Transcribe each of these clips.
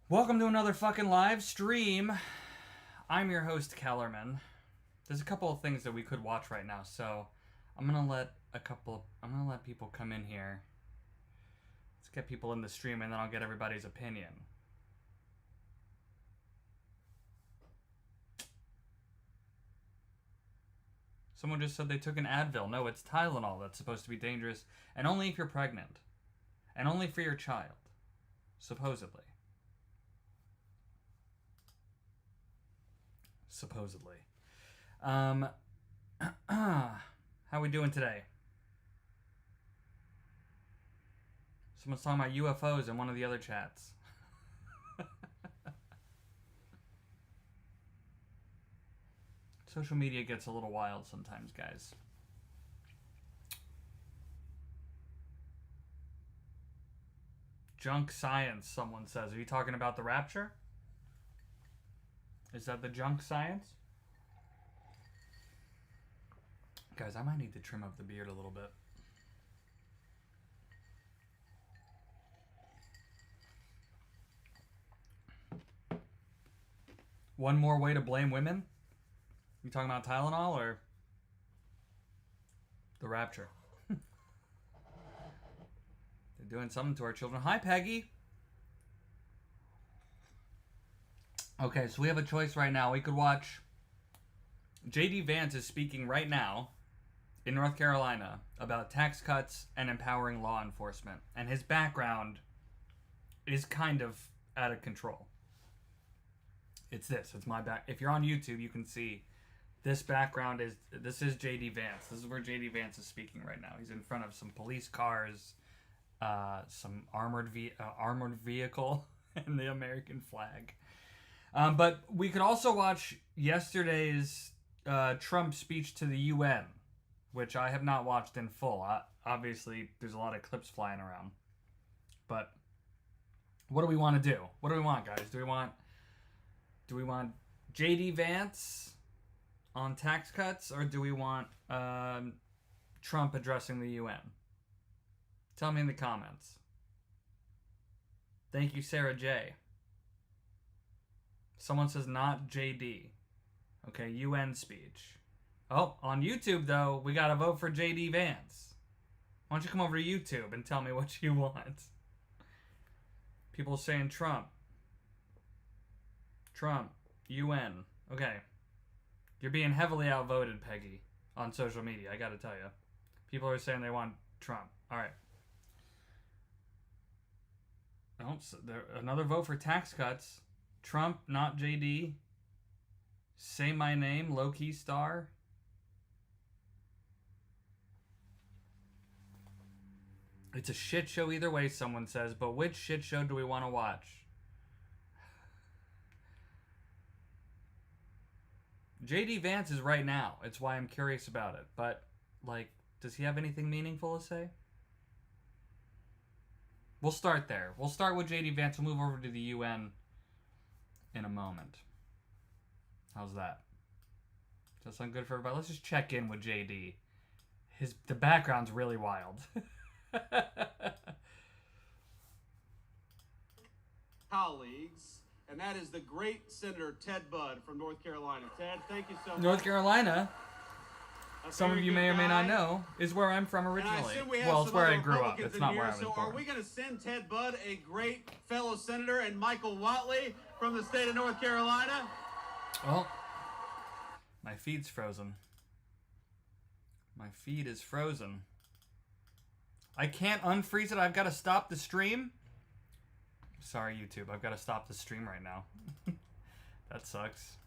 Welcome to another fucking live stream. I'm your host, Kellerman. There's a couple of things that we could watch right now, so I'm gonna let people come in here. Let's get people in the stream and then I'll get everybody's opinion. Someone just said they took an Advil. No, it's Tylenol that's supposed to be dangerous, and only if you're pregnant. And only for your child. Supposedly. How we doing today? Someone's talking about UFOs in one of the other chats. Social media gets a little wild sometimes, guys. Junk science, someone says. Are you talking about the rapture? Is that the junk science? Guys, I might need to trim up the beard a little bit. One more way to blame women? You talking about Tylenol or the rapture? They're doing something to our children. Hi, Peggy. Okay, so we have a choice right now. We could watch... J.D. Vance is speaking right now in North Carolina about tax cuts and empowering law enforcement. And his background is kind of out of control. It's this. It's my back. If you're on YouTube, you can see this background is... This is J.D. Vance. This is where J.D. Vance is speaking right now. He's in front of some police cars, some armored vehicle, and the American flag. But we could also watch yesterday's Trump speech to the UN, which I have not watched in full. Obviously, there's a lot of clips flying around. But what do we want to do? What do we want, guys? Do we want J.D. Vance on tax cuts, or do we want Trump addressing the UN? Tell me in the comments. Thank you, Sarah J. Someone says not JD. Okay, UN speech. Oh, on YouTube, though, we gotta vote for JD Vance. Why don't you come over to YouTube and tell me what you want? People saying Trump. Trump. UN. Okay. You're being heavily outvoted, Peggy, on social media, I gotta tell you. People are saying they want Trump. Alright. Oh, so another vote for tax cuts. Trump, not JD. Say my name, low-key star. It's a shit show either way, someone says, but which shit show do we want to watch? JD Vance is right now. It's why I'm curious about it. But, like, does he have anything meaningful to say? We'll start there. We'll start with JD Vance. We'll move over to the UN in a moment. How's that? Does that sound good for everybody? Let's just check in with JD. The background's really wild. Colleagues, and that is the great Senator Ted Budd from North Carolina. Ted, thank you so much. North Carolina, some of you may or may not know, is where I'm from originally. Well, it's where I grew up. It's not where I was born. So are we going to send Ted Budd, a great fellow senator, and Michael Whatley from the state of North Carolina? Well, my feed's frozen. My feed is frozen. I can't unfreeze it. I've got to stop the stream. Sorry, YouTube. I've got to stop the stream right now. That sucks.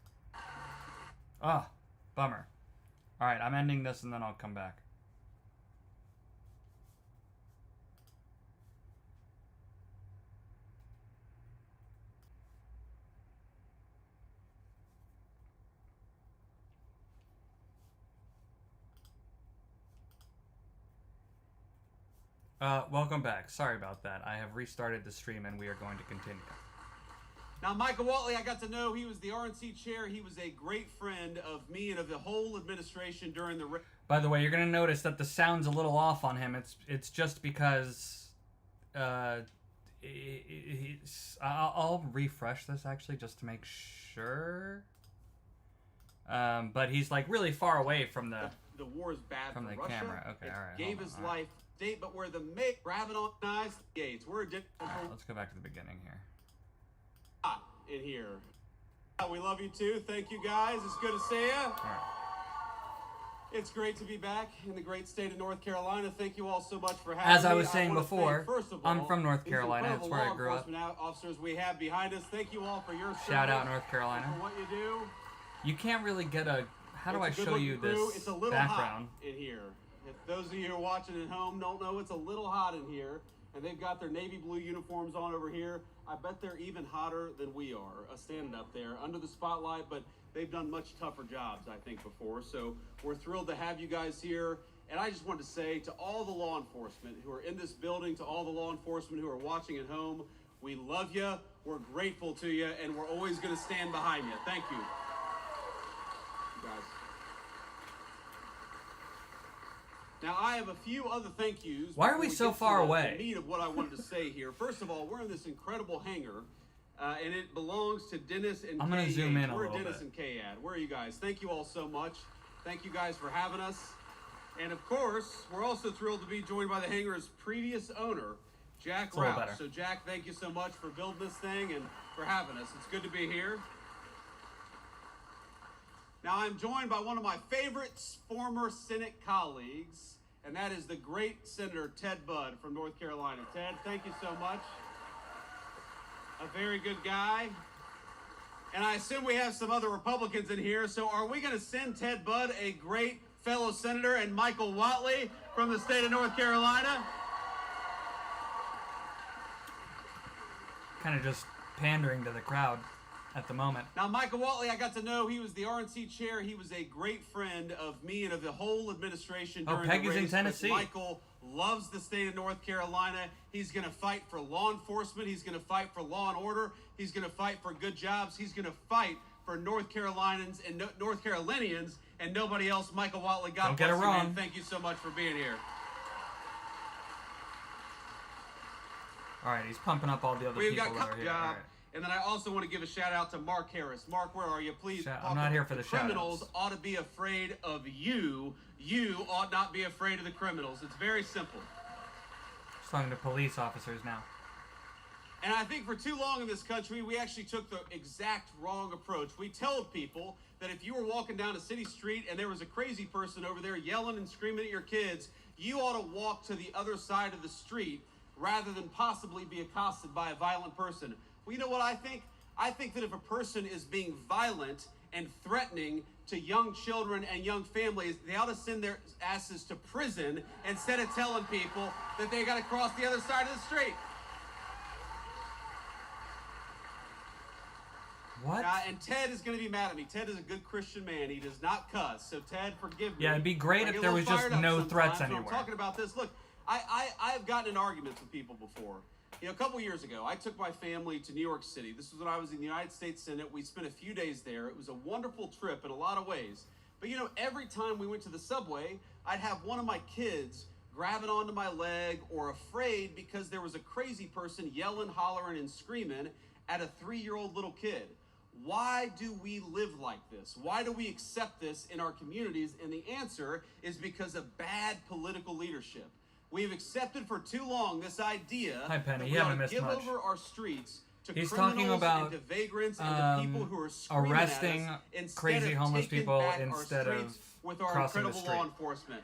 Ah, bummer. Alright, I'm ending this and then I'll come back. Welcome back. Sorry about that. I have restarted the stream and we are going to continue. Now, Michael Whatley, I got to know he was the RNC chair. He was a great friend of me and of the whole administration during the... By the way, you're going to notice that the sound's a little off on him. It's just because I'll refresh this actually just to make sure. But he's like really far away from the war is bad from for the Russia. camera. Okay, all right. Gave his life state, but where the grabbing on knives gates. We're addicted. All right, let's go back to the beginning here. In here. We love you too. Thank you guys. It's good to see you. All right. It's great to be back in the great state of North Carolina. Thank you all so much for having me. As I was saying before, first of all, I'm from North Carolina. That's where I grew up. Officers we have behind us. Thank you all for your service. Shout out North Carolina. For what you do. You can't really get a. How do I show you this It's a little background? Hot in here. If those of you who are watching at home don't know, it's a little hot in here. And they've got their navy blue uniforms on over here. I bet they're even hotter than we are, standing up there under the spotlight, but they've done much tougher jobs, I think, before. So we're thrilled to have you guys here. And I just want to say to all the law enforcement who are in this building, to all the law enforcement who are watching at home, we love you, we're grateful to you, and we're always going to stand behind you. Thank you. Guys. Now, I have a few other thank yous. Why are we so far away? The meat of what I wanted to say here. First of all, we're in this incredible hangar, and it belongs to Dennis and I'm going to zoom in a little bit. We're Dennis and Kayad. Where are you guys? Thank you all so much. Thank you guys for having us. And, of course, we're also thrilled to be joined by the hangar's previous owner, Jack Rouse. So, Jack, thank you so much for building this thing and for having us. It's good to be here. Now, I'm joined by one of my favorite former Senate colleagues, and that is the great Senator Ted Budd from North Carolina. Ted, thank you so much. A very good guy. And I assume we have some other Republicans in here, so are we going to send Ted Budd a great fellow senator and Michael Whatley from the state of North Carolina? Kind of just pandering to the crowd at the moment. Now, Michael Whatley, I got to know. He was the RNC chair. He was a great friend of me and of the whole administration during Peggy's the race. in Tennessee. But Michael loves the state of North Carolina. He's going to fight for law enforcement. He's going to fight for law and order. He's going to fight for good jobs. He's going to fight for North Carolinians and North Carolinians and nobody else. Michael Whatley, God bless you, man. Thank you so much for being here. All right, he's pumping up all the other people that are here. All right. And then I also want to give a shout out to Mark Harris. Mark, where are you? Please. I'm not here for the shout-outs. Criminals ought to be afraid of you. You ought not be afraid of the criminals. It's very simple. He's talking to police officers now. And I think for too long in this country, we actually took the exact wrong approach. We told people that if you were walking down a city street and there was a crazy person over there yelling and screaming at your kids, you ought to walk to the other side of the street rather than possibly be accosted by a violent person. Well, you know what I think? I think that if a person is being violent and threatening to young children and young families, they ought to send their asses to prison instead of telling people that they got to cross the other side of the street. What? And Ted is going to be mad at me. Ted is a good Christian man. He does not cuss. So, Ted, forgive me. Yeah, it'd be great if there was just no threats anywhere. I'm talking about this. Look, I've gotten in arguments with people before. You know, a couple years ago, I took my family to New York City. This was when I was in the United States Senate. We spent a few days there. It was a wonderful trip in a lot of ways. But, you know, every time we went to the subway, I'd have one of my kids grabbing onto my leg or afraid because there was a crazy person yelling, hollering, and screaming at a 3-year-old little kid. Why do we live like this? Why do we accept this in our communities? And the answer is because of bad political leadership. We've accepted for too long this idea that we ought to give over our streets to criminals and to vagrants and to people who are screaming arresting at us instead crazy of homeless taking people back instead our of streets with our crossing the incredible street. law enforcement.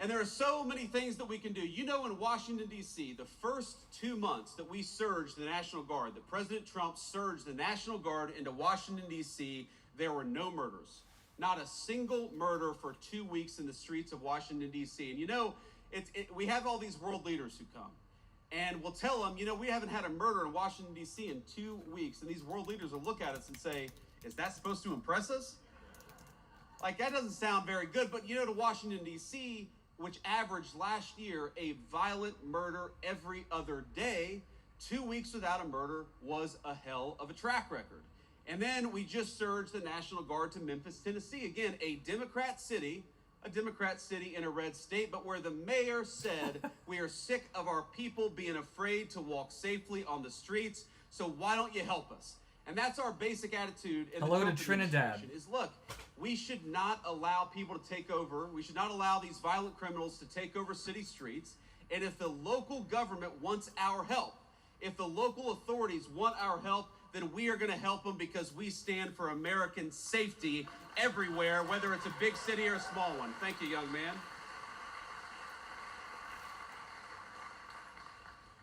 And there are so many things that we can do. You know, in Washington, D.C., the first 2 months that we surged the National Guard, that President Trump surged the National Guard into Washington, D.C., there were no murders. Not a single murder for 2 weeks in the streets of Washington, D.C. And you know, we have all these world leaders who come. And we'll tell them, you know, we haven't had a murder in Washington, D.C. in 2 weeks. And these world leaders will look at us and say, is that supposed to impress us? Like, that doesn't sound very good. But you know, to Washington, D.C., which averaged last year a violent murder every other day, 2 weeks without a murder was a hell of a track record. And then we just surged the National Guard to Memphis, Tennessee. Again, a Democrat city a Democrat city in a red state, but where the mayor said, we are sick of our people being afraid to walk safely on the streets, so why don't you help us? And that's our basic attitude in Hello the to Trump Trinidad. administration is, look, we should not allow people to take over. We should not allow these violent criminals to take over city streets. And if the local government wants our help, if the local authorities want our help, then we are going to help them because we stand for American safety everywhere, whether it's a big city or a small one. Thank you, young man.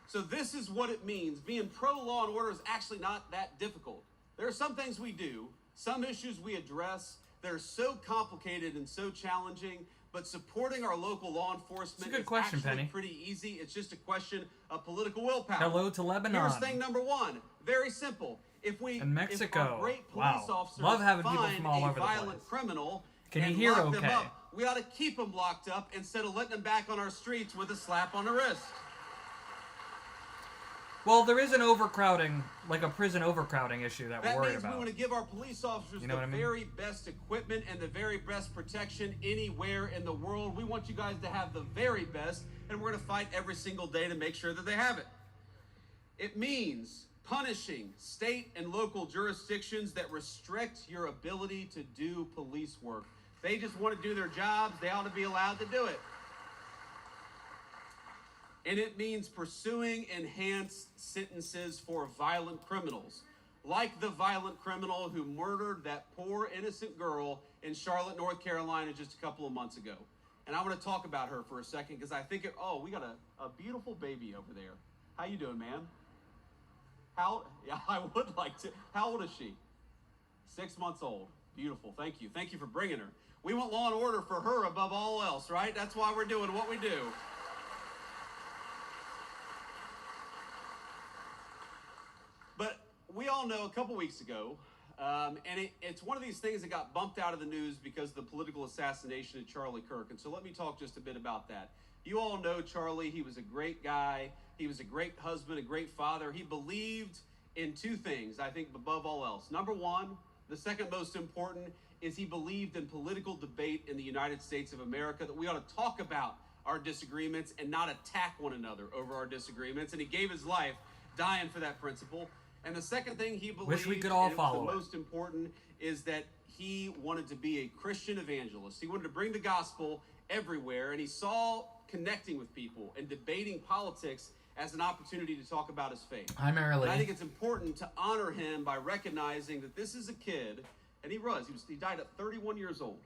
So this is what it means. Being pro-law and order is actually not that difficult. There are some things we do, some issues we address that are so complicated and so challenging, but supporting our local law enforcement good question, actually Penny. pretty easy. It's just a question of political willpower. Hello to Lebanon. Here's thing number one. Very simple. If we, And Mexico. if our great police Wow. officers Love having people find from all a over the violent place. criminal Can you and hear lock them okay? up, we ought to keep them locked up instead of letting them back on our streets with a slap on the wrist. Well, there is an overcrowding, like a prison overcrowding issue that we're That worried means we about. want to give our police officers You know the what I mean? very best equipment and the very best protection anywhere in the world. We want you guys to have the very best, and we're going to fight every single day to make sure that they have it. It means punishing state and local jurisdictions that restrict your ability to do police work. They just want to do their jobs. They ought to be allowed to do it. And it means pursuing enhanced sentences for violent criminals, like the violent criminal who murdered that poor innocent girl in Charlotte, North Carolina just a couple of months ago. And I want to talk about her for a second because I think, we got a beautiful baby over there. How you doing, man? Yeah, I would like to. How old is she? 6 months old. Beautiful. Thank you. Thank you for bringing her. We want law and order for her above all else, right? That's why we're doing what we do. But we all know a couple weeks ago, and it's one of these things that got bumped out of the news because of the political assassination of Charlie Kirk. And so let me talk just a bit about that. You all know Charlie. He was a great guy. He was a great husband, a great father. He believed in two things, I think, above all else. Number one, the second most important, is he believed in political debate in the United States of America, that we ought to talk about our disagreements and not attack one another over our disagreements. And he gave his life dying for that principle. And the second thing he believed, Wish we could all and it was follow the it. most important, is that he wanted to be a Christian evangelist. He wanted to bring the gospel everywhere, and he saw connecting with people and debating politics as an opportunity to talk about his faith. Hi, Marilee. And I think it's important to honor him by recognizing that this is a kid, and he died at 31 years old.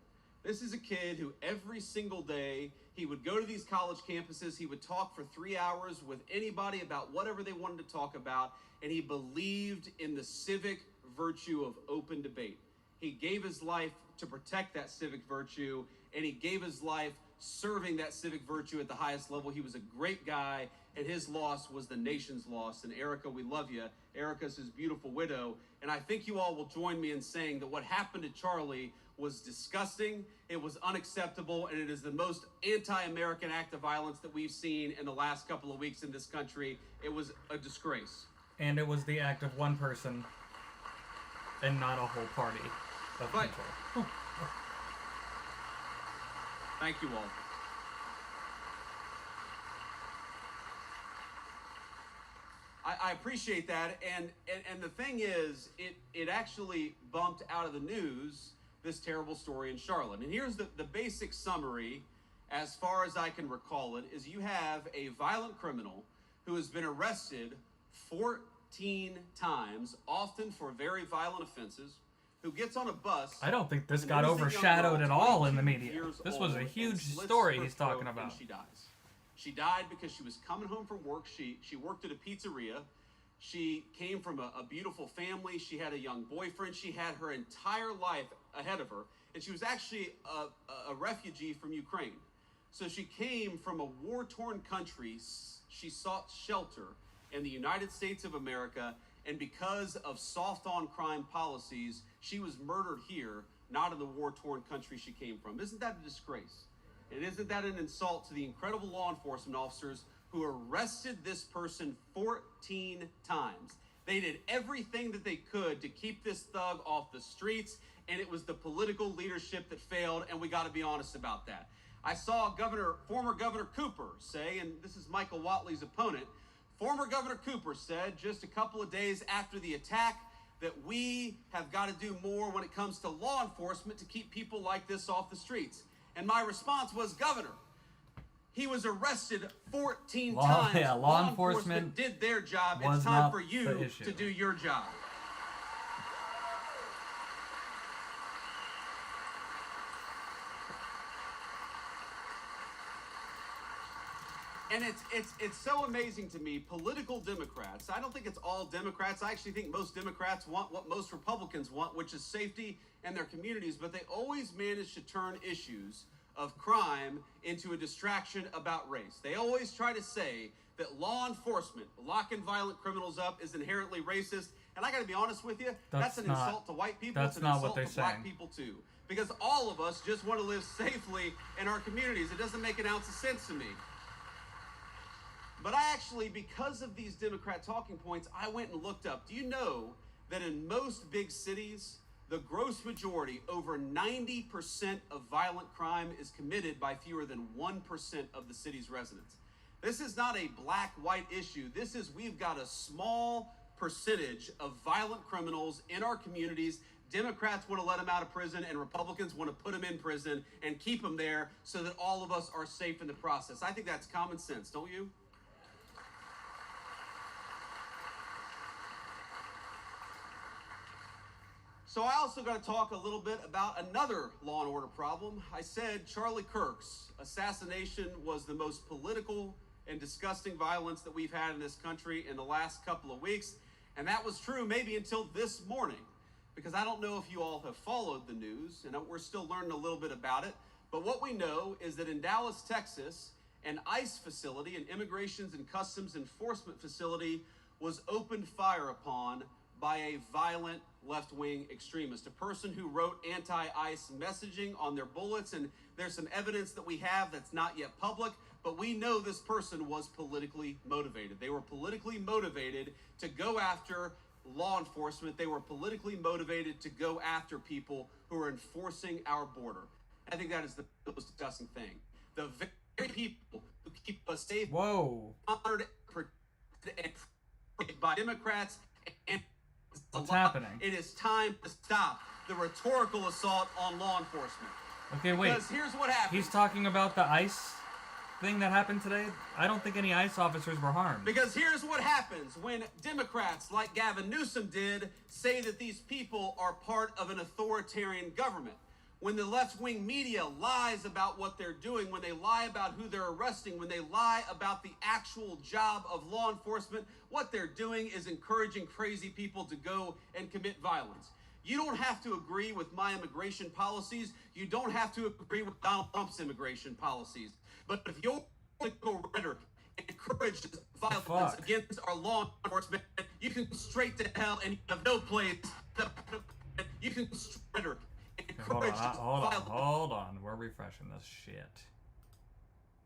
This is a kid who every single day, he would go to these college campuses, he would talk for 3 hours with anybody about whatever they wanted to talk about, and he believed in the civic virtue of open debate. He gave his life to protect that civic virtue, and he gave his life serving that civic virtue at the highest level. He was a great guy, and his loss was the nation's loss. And Erica, we love you. Erica's his beautiful widow. And I think you all will join me in saying that what happened to Charlie was disgusting, it was unacceptable, and it is the most anti-American act of violence that we've seen in the last couple of weeks in this country. It was a disgrace. And it was the act of one person and not a whole party of But- people. Thank you all. I appreciate that, and the thing is, it actually bumped out of the news this terrible story in Charlotte. And here's the basic summary, as far as I can recall it, is you have a violent criminal who has been arrested 14 times, often for very violent offenses, who gets on a bus. I don't think this an got innocent young overshadowed girl, at all in the 22 media. years This was a old, huge and slits story her he's talking throat, about. and she dies. She died because she was coming home from work. She worked at a pizzeria. She came from a beautiful family. She had a young boyfriend. She had her entire life ahead of her. And she was actually a refugee from Ukraine. So she came from a war-torn country. She sought shelter in the United States of America. And because of soft-on-crime policies, she was murdered here, not in the war-torn country she came from. Isn't that a disgrace? And isn't that an insult to the incredible law enforcement officers who arrested this person 14 times? They did everything that they could to keep this thug off the streets, and it was the political leadership that failed, and we got to be honest about that. I saw former Governor Cooper say, and this is Michael Whatley's opponent, former Governor Cooper said just a couple of days after the attack that we have got to do more when it comes to law enforcement to keep people like this off the streets. And my response was, Governor, he was arrested 14 times. Yeah, law enforcement did their job. Was it's time not for you the issue. to do your job. And it's so amazing to me, political Democrats, I don't think it's all Democrats. I actually think most Democrats want what most Republicans want, which is safety in their communities, but they always manage to turn issues of crime into a distraction about race. They always try to say that law enforcement, locking violent criminals up, is inherently racist. And I got to be honest with you, that's an insult to white people. That's it's an not insult what they're to black saying. people too. Because all of us just want to live safely in our communities. It doesn't make an ounce of sense to me. But I actually, because of these Democrat talking points, I went and looked up. Do you know that in most big cities, the gross majority, over 90% of violent crime is committed by fewer than 1% of the city's residents? This is not a black-white issue. This is, we've got a small percentage of violent criminals in our communities. Democrats want to let them out of prison, and Republicans want to put them in prison and keep them there so that all of us are safe in the process. I think that's common sense, don't you? So I also got to talk a little bit about another law and order problem. I said Charlie Kirk's assassination was the most political and disgusting violence that we've had in this country in the last couple of weeks. And that was true maybe until this morning, because I don't know if you all have followed the news, and we're still learning a little bit about it. But what we know is that in Dallas, Texas, an ICE facility, an Immigrations and Customs Enforcement facility, was opened fire upon by a violent left-wing extremist, a person who wrote anti-ICE messaging on their bullets, and there's some evidence that we have that's not yet public, but we know this person was politically motivated. They were politically motivated to go after law enforcement. They were politically motivated to go after people who are enforcing our border. I think that is the most disgusting thing. The very people who keep us safe, honored, protected, and by Democrats and what's happening? It is time to stop the rhetorical assault on law enforcement. Okay, wait. Because here's what happened. He's talking about the ICE thing that happened today? I don't think any ICE officers were harmed. Because here's what happens when Democrats like Gavin Newsom did say that these people are part of an authoritarian government. When the left-wing media lies about what they're doing, when they lie about who they're arresting, when they lie about the actual job of law enforcement, what they're doing is encouraging crazy people to go and commit violence. You don't have to agree with my immigration policies. You don't have to agree with Donald Trump's immigration policies. But if your political rhetoric encourages violence against our law enforcement, you can go straight to hell and you have no place. You can rhetoric. Hold on. We're refreshing this shit.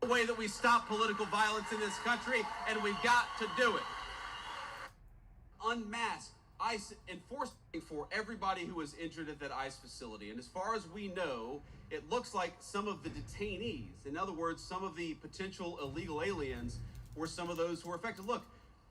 The way that we stop political violence in this country, and we've got to do it. Unmask ICE enforcing for everybody who was injured at that ICE facility. And as far as we know, it looks like some of the detainees, in other words, some of the potential illegal aliens, were some of those who were affected. Look,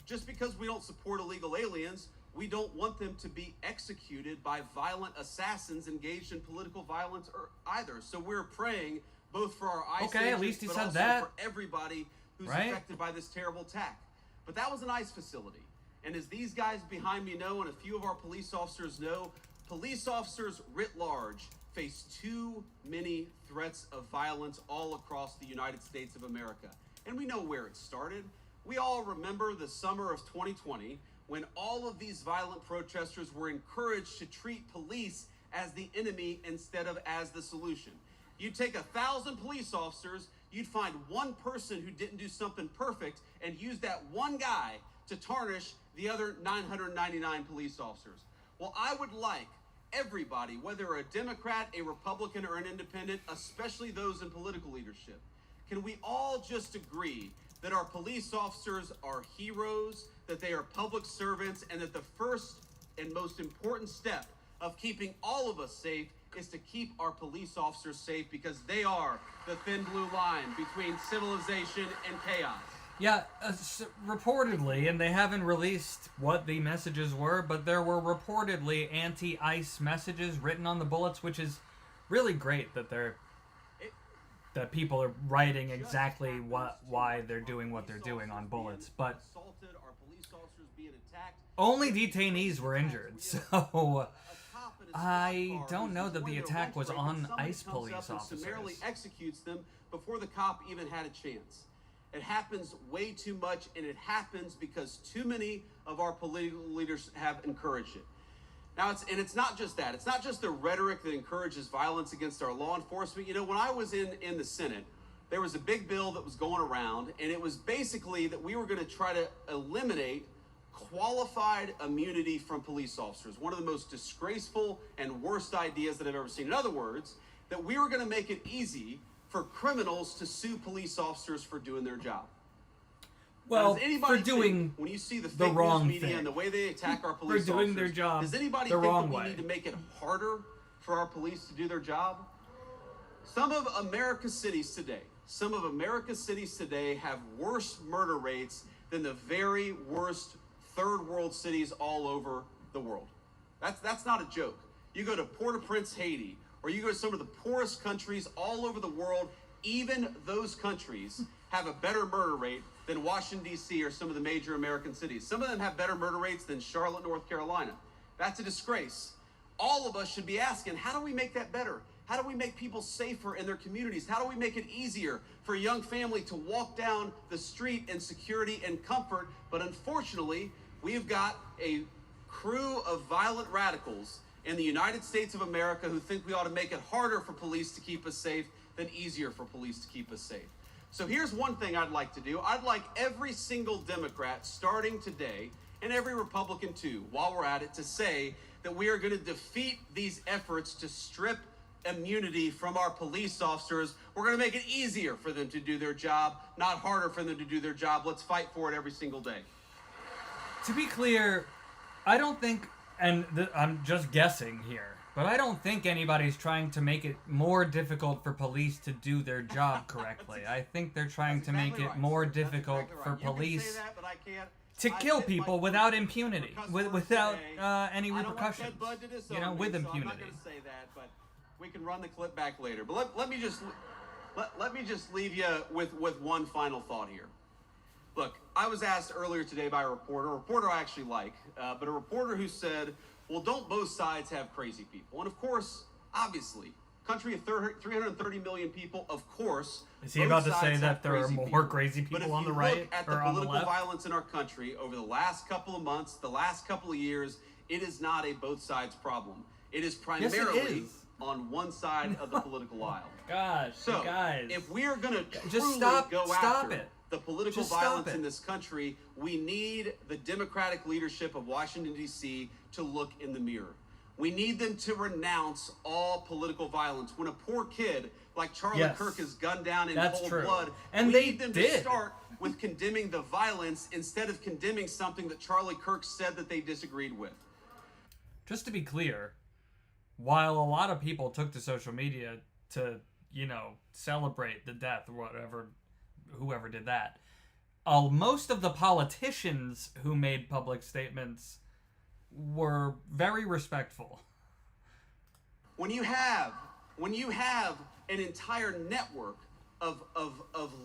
just because we don't support illegal aliens, we don't want them to be executed by violent assassins engaged in political violence either. So we're praying both for our ICE agents, at least he but said also that. for everybody who's affected by this terrible attack. But that was an ICE facility. And as these guys behind me know, and a few of our police officers know, police officers writ large face too many threats of violence all across the United States of America. And we know where it started. We all remember the summer of 2020, when all of these violent protesters were encouraged to treat police as the enemy instead of as the solution. You'd take 1,000 police officers, you'd find one person who didn't do something perfect, and use that one guy to tarnish the other 999 police officers. Well, I would like everybody, whether a Democrat, a Republican, or an independent, especially those in political leadership, can we all just agree that our police officers are heroes, that they are public servants, and that the first and most important step of keeping all of us safe is to keep our police officers safe, because they are the thin blue line between civilization and chaos. Yeah, reportedly, and they haven't released what the messages were, but there were reportedly anti-ICE messages written on the bullets, which is really great that that people are writing exactly why they're doing what they're doing on bullets. But only detainees were injured, so I don't know that the attack was on ICE police officers. Summarily executes them before the cop even had a chance. It happens way too much, and it happens because too many of our political leaders have encouraged it. Now, it's not just that. It's not just the rhetoric that encourages violence against our law enforcement. You know, when I was in the Senate, there was a big bill that was going around, and it was basically that we were going to try to eliminate qualified immunity from police officers. One of the most disgraceful and worst ideas that I've ever seen. In other words, that we were going to make it easy for criminals to sue police officers for doing their job. Well, for doing when you see the fake news media thing. And the way they attack our police for doing officers, their job does anybody the think wrong that we way. need to make it harder for our police to do their job? Some of America's cities today have worse murder rates than the very worst third world cities all over the world. That's not a joke. You go to Port-au-Prince, Haiti, or you go to some of the poorest countries all over the world, even those countries have a better murder rate than Washington, D.C. or some of the major American cities. Some of them have better murder rates than Charlotte, North Carolina. That's a disgrace. All of us should be asking, how do we make that better? How do we make people safer in their communities? How do we make it easier for a young family to walk down the street in security and comfort? But unfortunately, we've got a crew of violent radicals in the United States of America who think we ought to make it harder for police to keep us safe than easier for police to keep us safe. So here's one thing I'd like to do. I'd like every single Democrat starting today, and every Republican too, while we're at it, to say that we are going to defeat these efforts to strip immunity from our police officers. We're going to make it easier for them to do their job, not harder for them to do their job. Let's fight for it every single day. To be clear, I don't think, and I'm just guessing here, but I don't think anybody's trying to make it more difficult for police to do their job correctly. I think they're trying to make it more difficult for police to kill people without impunity, without any repercussions, with impunity. I'm not going to say that, but we can run the clip back later. But let me just leave you with one final thought here. Look, I was asked earlier today by a reporter I actually like, but a reporter who said, well, don't both sides have crazy people? And of course, obviously, country of 330 million people, of course. Is he about to say that there are more crazy people on the right or on the left? But if you look at the political violence in our country over the last couple of months, the last couple of years, it is not a both sides problem. It is primarily on one side of the political aisle. Gosh, so guys. If we are going to just stop after it. The political violence in this country, we need the Democratic leadership of Washington, D.C. to look in the mirror. We need them to renounce all political violence. When a poor kid like Charlie Kirk is gunned down in cold blood, and we they need them to start with condemning the violence instead of condemning something that Charlie Kirk said that they disagreed with. Just to be clear, while a lot of people took to social media to, celebrate the death or whatever, whoever did that, most of the politicians who made public statements were very respectful. When you have an entire network of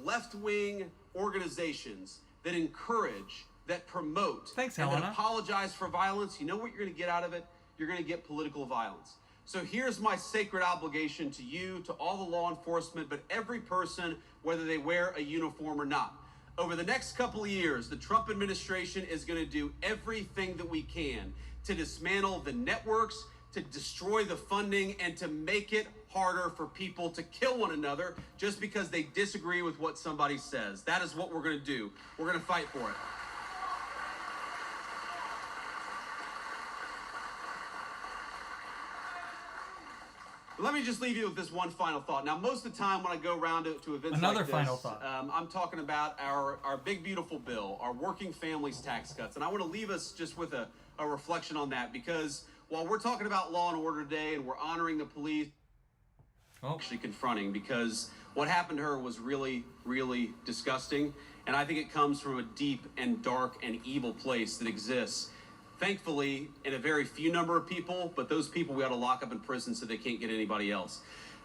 left-wing organizations that encourage, that promote, and that apologize for violence, you know what you're going to get out of it? You're going to get political violence. So here's my sacred obligation to you, to all the law enforcement, but every person, whether they wear a uniform or not. Over the next couple of years, the Trump administration is going to do everything that we can to dismantle the networks, to destroy the funding, and to make it harder for people to kill one another just because they disagree with what somebody says. That is what we're going to do. We're going to fight for it. Let me just leave you with this one final thought. Now, most of the time when I go around to events like this, final thought. I'm talking about our big, beautiful bill, our working families tax cuts. And I want to leave us just with a reflection on that, because while we're talking about law and order today and we're honoring the police, actually confronting, because what happened to her was really, really disgusting. And I think it comes from a deep and dark and evil place that exists. Thankfully, in a very few number of people, but those people we ought to lock up in prison so they can't get anybody else.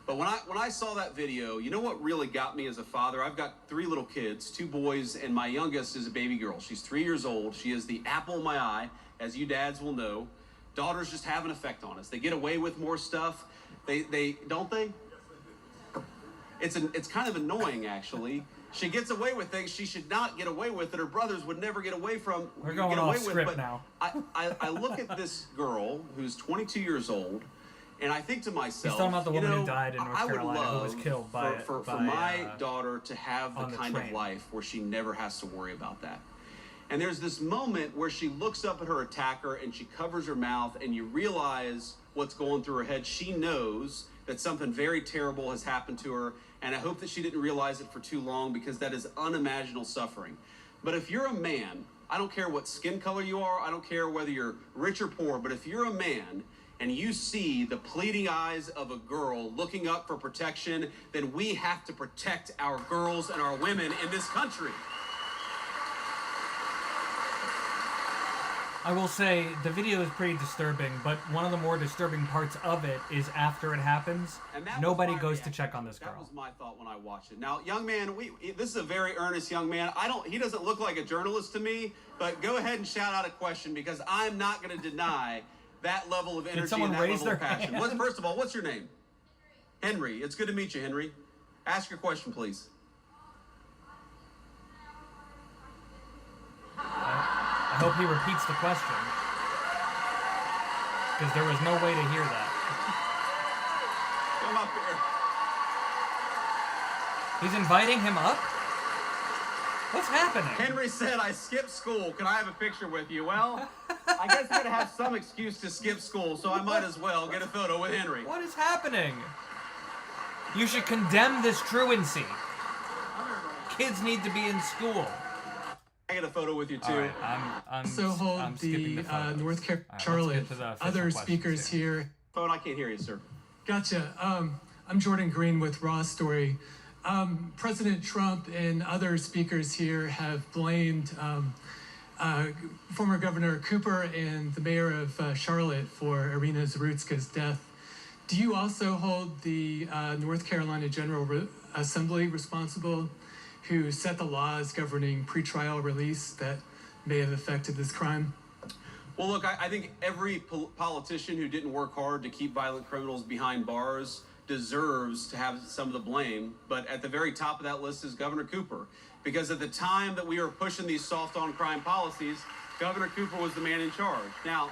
But when I saw that video, you know what really got me as a father? I've got 3 little kids, 2 boys, and my youngest is a baby girl. She's 3 years old. She is the apple of my eye, as you dads will know. Daughters just have an effect on us. They get away with more stuff. They don't they? It's kind of annoying, actually. She gets away with things she should not get away with that her brothers would never get away from. We're going off script now. I look at this girl who's 22 years old, and I think to myself, he's talking about the woman who died in North Carolina, who was killed for my daughter to have the kind of life where she never has to worry about that. And there's this moment where she looks up at her attacker and she covers her mouth, and you realize what's going through her head. She knows that something very terrible has happened to her, and I hope that she didn't realize it for too long, because that is unimaginable suffering. But if you're a man, I don't care what skin color you are, I don't care whether you're rich or poor, but if you're a man and you see the pleading eyes of a girl looking up for protection, then we have to protect our girls and our women in this country. I will say the video is pretty disturbing, but one of the more disturbing parts of it is after it happens, nobody goes to check on this girl. That was my thought when I watched it. Now, young man, this is a very earnest young man. He doesn't look like a journalist to me, but go ahead and shout out a question, because I'm not going to deny that level of energy and that level of passion. First of all, what's your name? Henry. It's good to meet you, Henry. Ask your question, please. I hope he repeats the question, because there was no way to hear that. Come up here. He's inviting him up? What's happening? Henry said, I skipped school. Can I have a picture with you? Well, I guess I gotta have some excuse to skip school, so I might as well get a photo with Henry. What is happening? You should condemn this truancy. Kids need to be in school. I get a photo with you too. Right, I'm skipping the North Carolina, Charlotte, other speakers here. Phone, I can't hear you, sir. Gotcha. I'm Jordan Green with Raw Story. President Trump and other speakers here have blamed former Governor Cooper and the mayor of Charlotte for Irina Zarutska's death. Do you also hold the North Carolina General Assembly responsible, who set the laws governing pretrial release that may have affected this crime? Well, look, I think every politician who didn't work hard to keep violent criminals behind bars deserves to have some of the blame. But at the very top of that list is Governor Cooper. Because at the time that we were pushing these soft on crime policies, Governor Cooper was the man in charge. Now,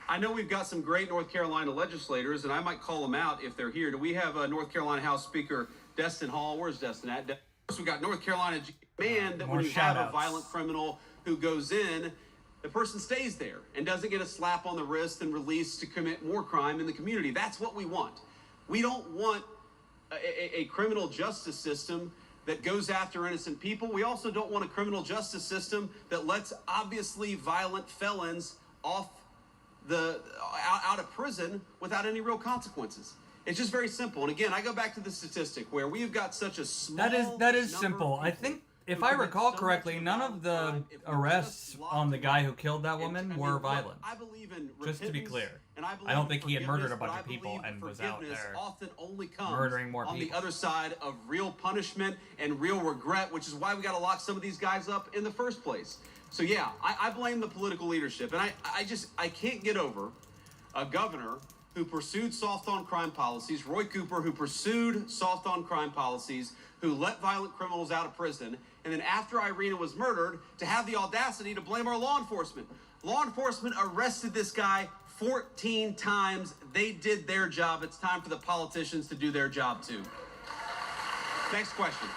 I know we've got some great North Carolina legislators, and I might call them out if they're here. Do we have a North Carolina House Speaker, Destin Hall? Where's Destin at? We got North Carolina man that when you have a violent criminal who goes in, the person stays there and doesn't get a slap on the wrist and released to commit more crime in the community. That's what we want. We don't want a criminal justice system that goes after innocent people. We also don't want a criminal justice system that lets obviously violent felons out of prison without any real consequences. It's just very simple. And again, I go back to the statistic where we've got such a small that is simple. I think, if I recall correctly, none of the arrests on the guy who killed that woman were violent. I believe in just to be clear. I don't think he had murdered a bunch of people and was out there often only comes murdering more people. On the other side of real punishment and real regret, which is why we got to lock some of these guys up in the first place. So yeah, I blame the political leadership. And I can't get over a governor who pursued soft on crime policies, Roy Cooper, who pursued soft on crime policies, who let violent criminals out of prison, and then after Irina was murdered, to have the audacity to blame our law enforcement. Law enforcement arrested this guy 14 times. They did their job. It's time for the politicians to do their job too. Next question.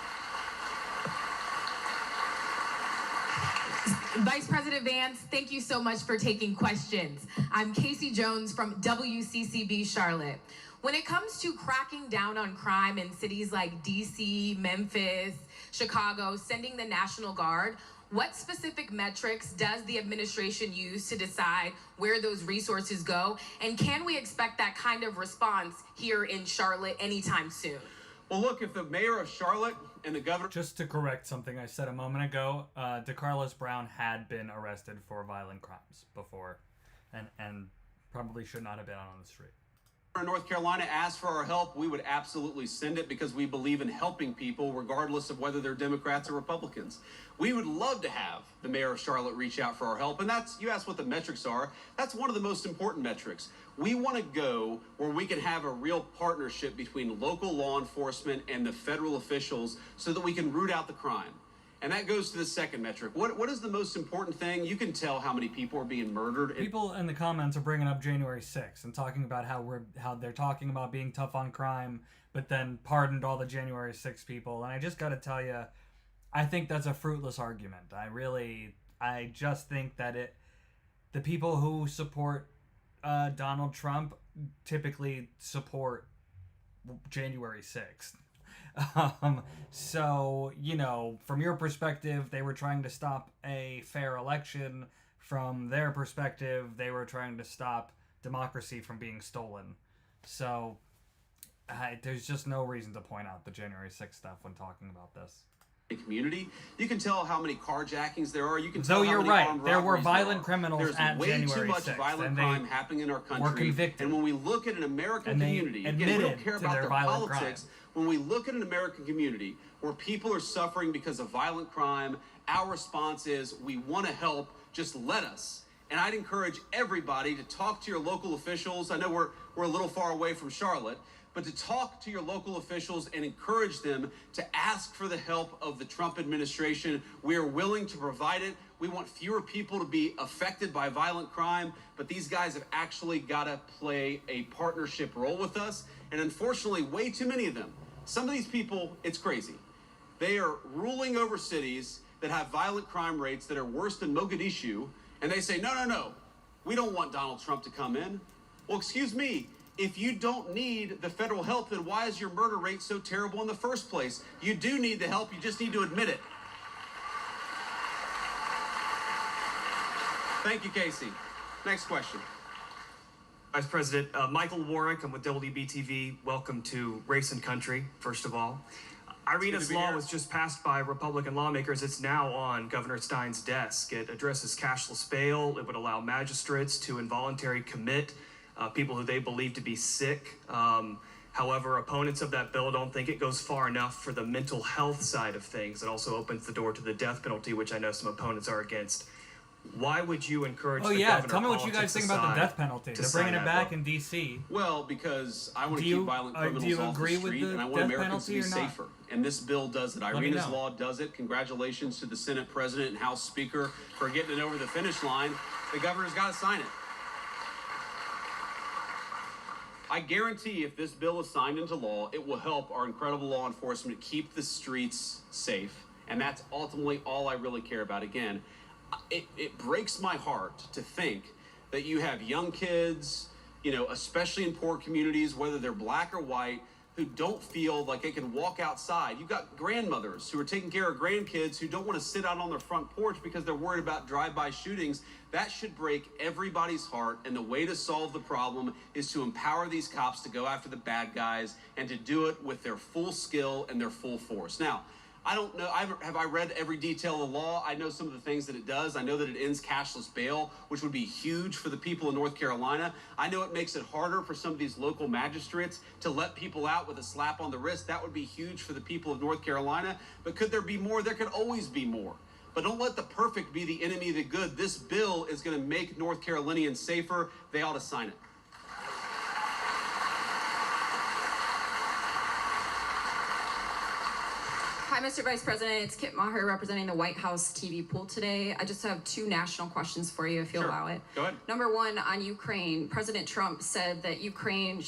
Vice President Vance, thank you so much for taking questions. I'm Casey Jones from WCCB Charlotte. When it comes to cracking down on crime in cities like DC, Memphis, Chicago, sending the National Guard, What specific metrics does the administration use to decide where those resources go? And can we expect that kind of response here in Charlotte anytime soon? Well, look, if the mayor of Charlotte and the governor... Just to correct something I said a moment ago, DeCarlos Brown had been arrested for violent crimes before and probably should not have been on the street. North Carolina asked for our help, we would absolutely send it because we believe in helping people regardless of whether they're Democrats or Republicans. We would love to have the mayor of Charlotte reach out for our help, and that's, you asked what the metrics are, that's one of the most important metrics. We want to go where we can have a real partnership between local law enforcement and the federal officials so that we can root out the crime. And that goes to the second metric. What is the most important thing? You can tell how many people are being murdered. People in the comments are bringing up January 6th and talking about how they're talking about being tough on crime, but then pardoned all the January 6th people. And I just got to tell you, I think that's a fruitless argument. I just think that the people who support Donald Trump typically support January 6th. So, you know, from your perspective, they were trying to stop a fair election. From their perspective, they were trying to stop democracy from being stolen. So, there's just no reason to point out the January 6th stuff when talking about this. Community, you can tell how many carjackings there are. You can So tell you're how many right. There were violent criminals There's at way January too much 6th, violent and they crime happening in our country. were convicted. And when we look at an American And they community, again, we admitted don't care to about their their violent politics. crime. When we look at an American community where people are suffering because of violent crime, our response is we want to help. Just let us. And I'd encourage everybody to talk to your local officials. I know we're a little far away from Charlotte, but to talk to your local officials and encourage them to ask for the help of the Trump administration. We are willing to provide it. We want fewer people to be affected by violent crime, but these guys have actually got to play a partnership role with us. And unfortunately, way too many of them. Some of these people, it's crazy. They are ruling over cities that have violent crime rates that are worse than Mogadishu, and they say, no, we don't want Donald Trump to come in. Well, excuse me. If you don't need the federal help, then why is your murder rate so terrible in the first place? You do need the help, you just need to admit it. Thank you, Casey. Next question. Vice President, Michael Warwick, I'm with WBTV. Welcome to Race and Country, first of all. Irina's law was just passed by Republican lawmakers. It's now on Governor Stein's desk. It addresses cashless bail. It would allow magistrates to involuntarily commit people who they believe to be sick. However, opponents of that bill don't think it goes far enough for the mental health side of things. It also opens the door to the death penalty, which I know some opponents are against. Why would you encourage the governor tell me what you guys think about the death penalty. They're bringing it back in D.C. Well, because I want to keep violent criminals do you off agree the with street, the and I want death Americans to be penalty or not? safer. And this bill does it. me Irina's know. law does it. Congratulations to the Senate President and House Speaker for getting it over the finish line. The governor's got to sign it. I guarantee if this bill is signed into law, it will help our incredible law enforcement keep the streets safe. And that's ultimately all I really care about. Again, it breaks my heart to think that you have young kids, you know, especially in poor communities, whether they're black or white, who don't feel like they can walk outside. You've got grandmothers who are taking care of grandkids who don't want to sit out on their front porch because they're worried about drive-by shootings. That should break everybody's heart, and the way to solve the problem is to empower these cops to go after the bad guys and to do it with their full skill and their full force. Now, I don't know, have I read every detail of the law? I know some of the things that it does. I know that it ends cashless bail, which would be huge for the people of North Carolina. I know it makes it harder for some of these local magistrates to let people out with a slap on the wrist. That would be huge for the people of North Carolina. But could there be more? There could always be more. But don't let the perfect be the enemy of the good. This bill is going to make North Carolinians safer. They ought to sign it. Hi, Mr. Vice President. It's Kit Maher representing the White House TV pool today. I just have two national questions for you, if you'll allow it. Go ahead. Number one, on Ukraine, President Trump said that Ukraine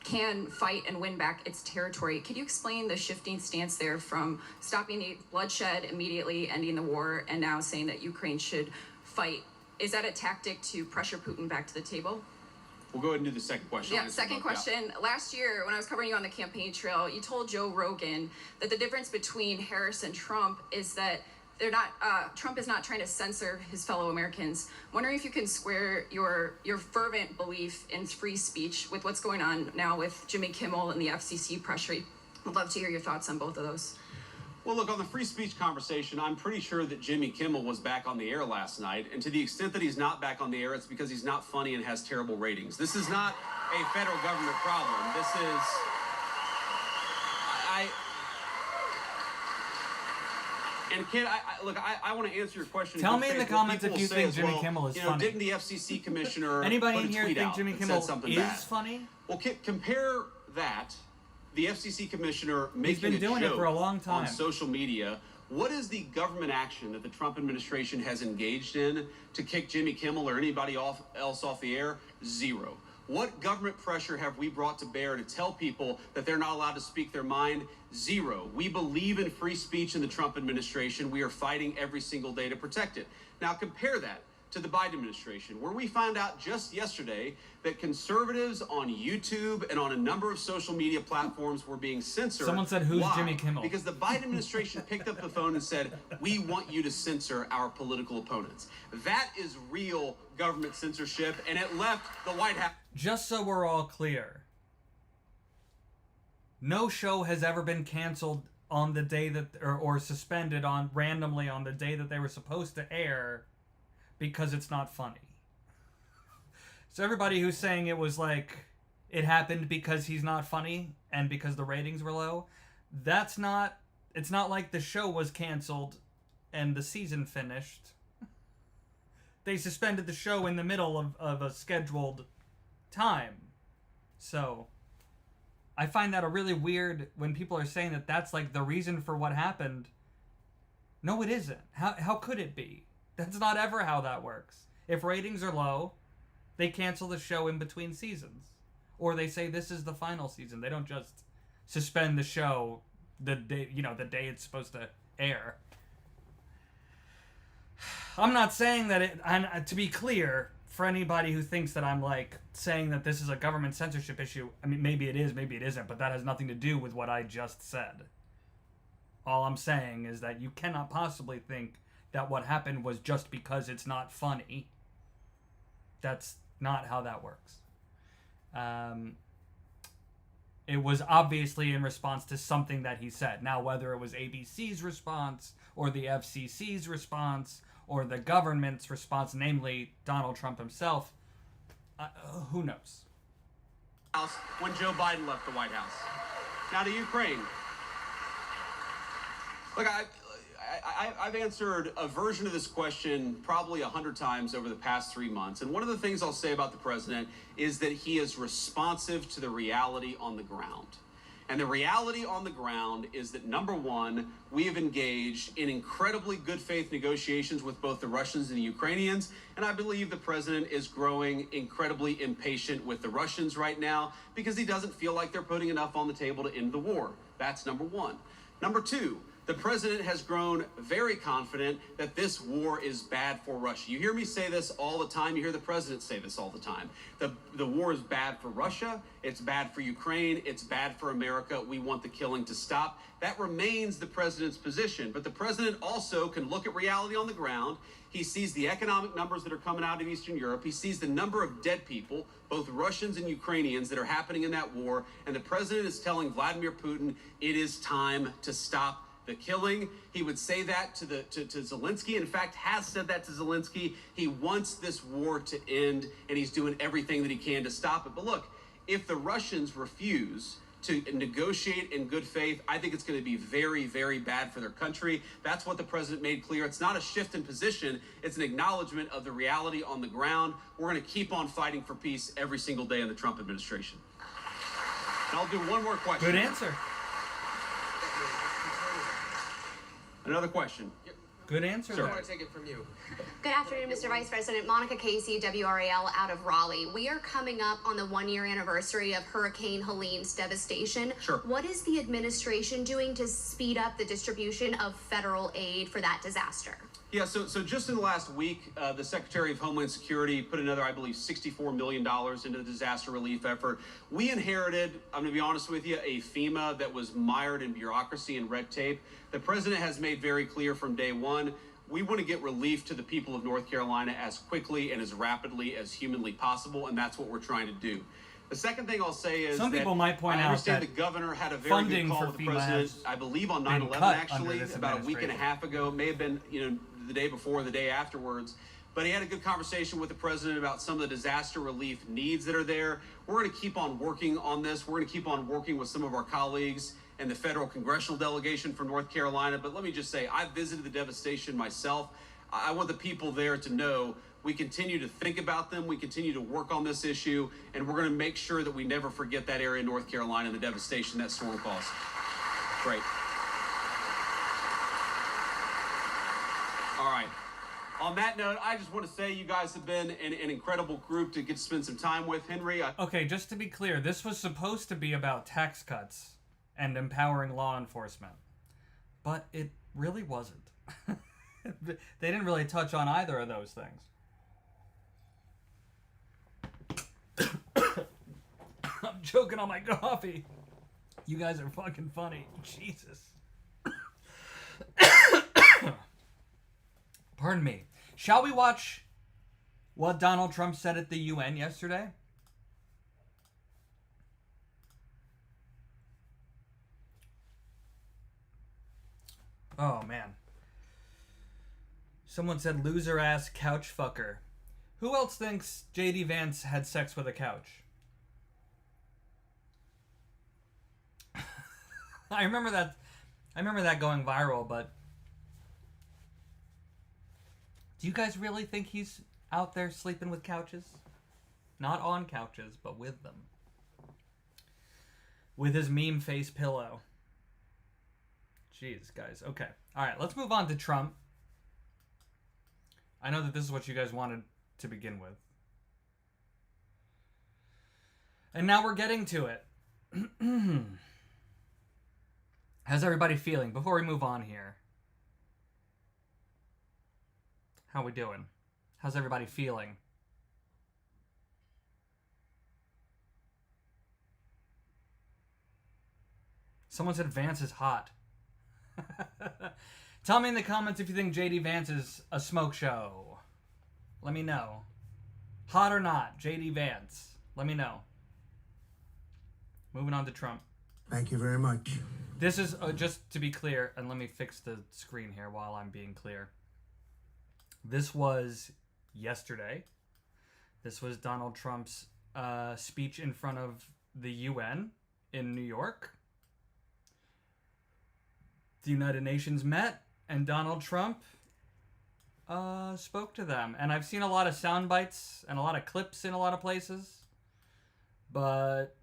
can fight and win back its territory. Could you explain the shifting stance there from stopping the bloodshed, immediately ending the war, and now saying that Ukraine should fight? Is that a tactic to pressure Putin back to the table? We'll go ahead and do the second question. Yeah, second question. Last year, when I was covering you on the campaign trail, you told Joe Rogan that the difference between Harris and Trump is that Trump is not trying to censor his fellow Americans. Wondering if you can square your fervent belief in free speech with what's going on now with Jimmy Kimmel and the FCC pressure. I'd love to hear your thoughts on both of those. Well, look, on the free speech conversation, I'm pretty sure that Jimmy Kimmel was back on the air last night. And to the extent that he's not back on the air, it's because he's not funny and has terrible ratings. This is not a federal government problem. This is... And Ken, I want to answer your question. Tell me in the comments if you think Jimmy Kimmel is funny. Didn't the FCC commissioner anybody put a in here tweet think out Jimmy that Kimmel said something is bad? funny? Well, compare that, the FCC commissioner making been doing it for a long time on social media. What is the government action that the Trump administration has engaged in to kick Jimmy Kimmel or anybody else off the air? Zero. What government pressure have we brought to bear to tell people that they're not allowed to speak their mind? Zero. We believe in free speech in the Trump administration. We are fighting every single day to protect it. Now compare that to the Biden administration, where we found out just yesterday that conservatives on YouTube and on a number of social media platforms were being censored. Someone said, who's Why? Jimmy Kimmel? Because the Biden administration picked up the phone and said, we want you to censor our political opponents. That is real government censorship, and it left the White House. Just so we're all clear, no show has ever been canceled on the day that, or suspended on randomly on the day that they were supposed to air because it's not funny. So everybody who's saying it was like it happened because he's not funny and because the ratings were low, it's not like the show was canceled and the season finished. They suspended the show in the middle of a scheduled time. So I find that a really weird when people are saying that that's like the reason for what happened. No, it isn't. How could it be? That's not ever how that works. If ratings are low, they cancel the show in between seasons. Or they say this is the final season. They don't just suspend the show the day it's supposed to air. I'm not saying that it, and to be clear, for anybody who thinks that I'm like saying that this is a government censorship issue, I mean, maybe it is, maybe it isn't, but that has nothing to do with what I just said. All I'm saying is that you cannot possibly think that what happened was just because it's not funny. That's not how that works. It was obviously in response to something that he said. Now, whether it was ABC's response or the FCC's response or the government's response, namely Donald Trump himself, who knows? When Joe Biden left the White House. Now to Ukraine. Look, I've answered a version of this question probably 100 times over the past 3 months. And one of the things I'll say about the president is that he is responsive to the reality on the ground. And the reality on the ground is that, number one, we have engaged in incredibly good faith negotiations with both the Russians and the Ukrainians. And I believe the president is growing incredibly impatient with the Russians right now because he doesn't feel like they're putting enough on the table to end the war. That's number one. Number two, the president has grown very confident that this war is bad for Russia. You hear me say this all the time. You hear the president say this all the time. The war is bad for Russia. It's bad for Ukraine. It's bad for America. We want the killing to stop. That remains the president's position. But the president also can look at reality on the ground. He sees the economic numbers that are coming out of Eastern Europe. He sees the number of dead people, both Russians and Ukrainians, that are happening in that war. And the president is telling Vladimir Putin it is time to stop the killing. He would say that to Zelensky. In fact, has said that to Zelensky. He wants this war to end, and he's doing everything that he can to stop it. But look, if the Russians refuse to negotiate in good faith, I think it's going to be very, very bad for their country. That's what the president made clear. It's not a shift in position. It's an acknowledgement of the reality on the ground. We're going to keep on fighting for peace every single day in the Trump administration. And I'll do one more question. Good answer. Another question. Good answer. Sure. I want to take it from you. Good afternoon, Mr. Vice President. Monica Casey, WRAL out of Raleigh. We are coming up on the 1-year anniversary of Hurricane Helene's devastation. Sure. What is the administration doing to speed up the distribution of federal aid for that disaster? Yeah, so just in the last week, the Secretary of Homeland Security put another, I believe, $64 million into the disaster relief effort. We inherited, I'm going to be honest with you, a FEMA that was mired in bureaucracy and red tape. The president has made very clear from day one, we want to get relief to the people of North Carolina as quickly and as rapidly as humanly possible, and that's what we're trying to do. The second thing I'll say is some people might point I out understand that the governor had a very good call with the president, I believe on 9/11 actually, about a week and a half ago. It may have been, the day before, the day afterwards. But he had a good conversation with the president about some of the disaster relief needs that are there. We're going to keep on working on this. We're going to keep on working with some of our colleagues and the federal congressional delegation from North Carolina. But let me just say, I visited the devastation myself. I want the people there to know we continue to think about them. We continue to work on this issue, and we're going to make sure that we never forget that area of North Carolina and the devastation that storm caused. Great. All right. On that note, I just want to say you guys have been an incredible group to get to spend some time with. Henry. Okay, just to be clear, this was supposed to be about tax cuts and empowering law enforcement, but it really wasn't. They didn't really touch on either of those things. I'm choking on my coffee. You guys are fucking funny. Jesus. Pardon me. Shall we watch what Donald Trump said at the UN yesterday? Oh, man. Someone said loser ass couch fucker. Who else thinks JD Vance had sex with a couch? I remember that going viral, but do you guys really think he's out there sleeping with couches? Not on couches, but with them. With his meme face pillow. Jeez, guys. Okay. All right, let's move on to Trump. I know that this is what you guys wanted to begin with. And now we're getting to it. How's everybody feeling? Before we move on here. How we doing? How's everybody feeling? Someone said Vance is hot. Tell me in the comments if you think JD Vance is a smoke show. Let me know. Hot or not, JD Vance. Let me know. Moving on to Trump. Thank you very much. This is, just to be clear, and let me fix the screen here while I'm being clear. This was yesterday. This was Donald Trump's speech in front of the UN in New York. The United Nations met, and Donald Trump spoke to them. And I've seen a lot of sound bites and a lot of clips in a lot of places. But,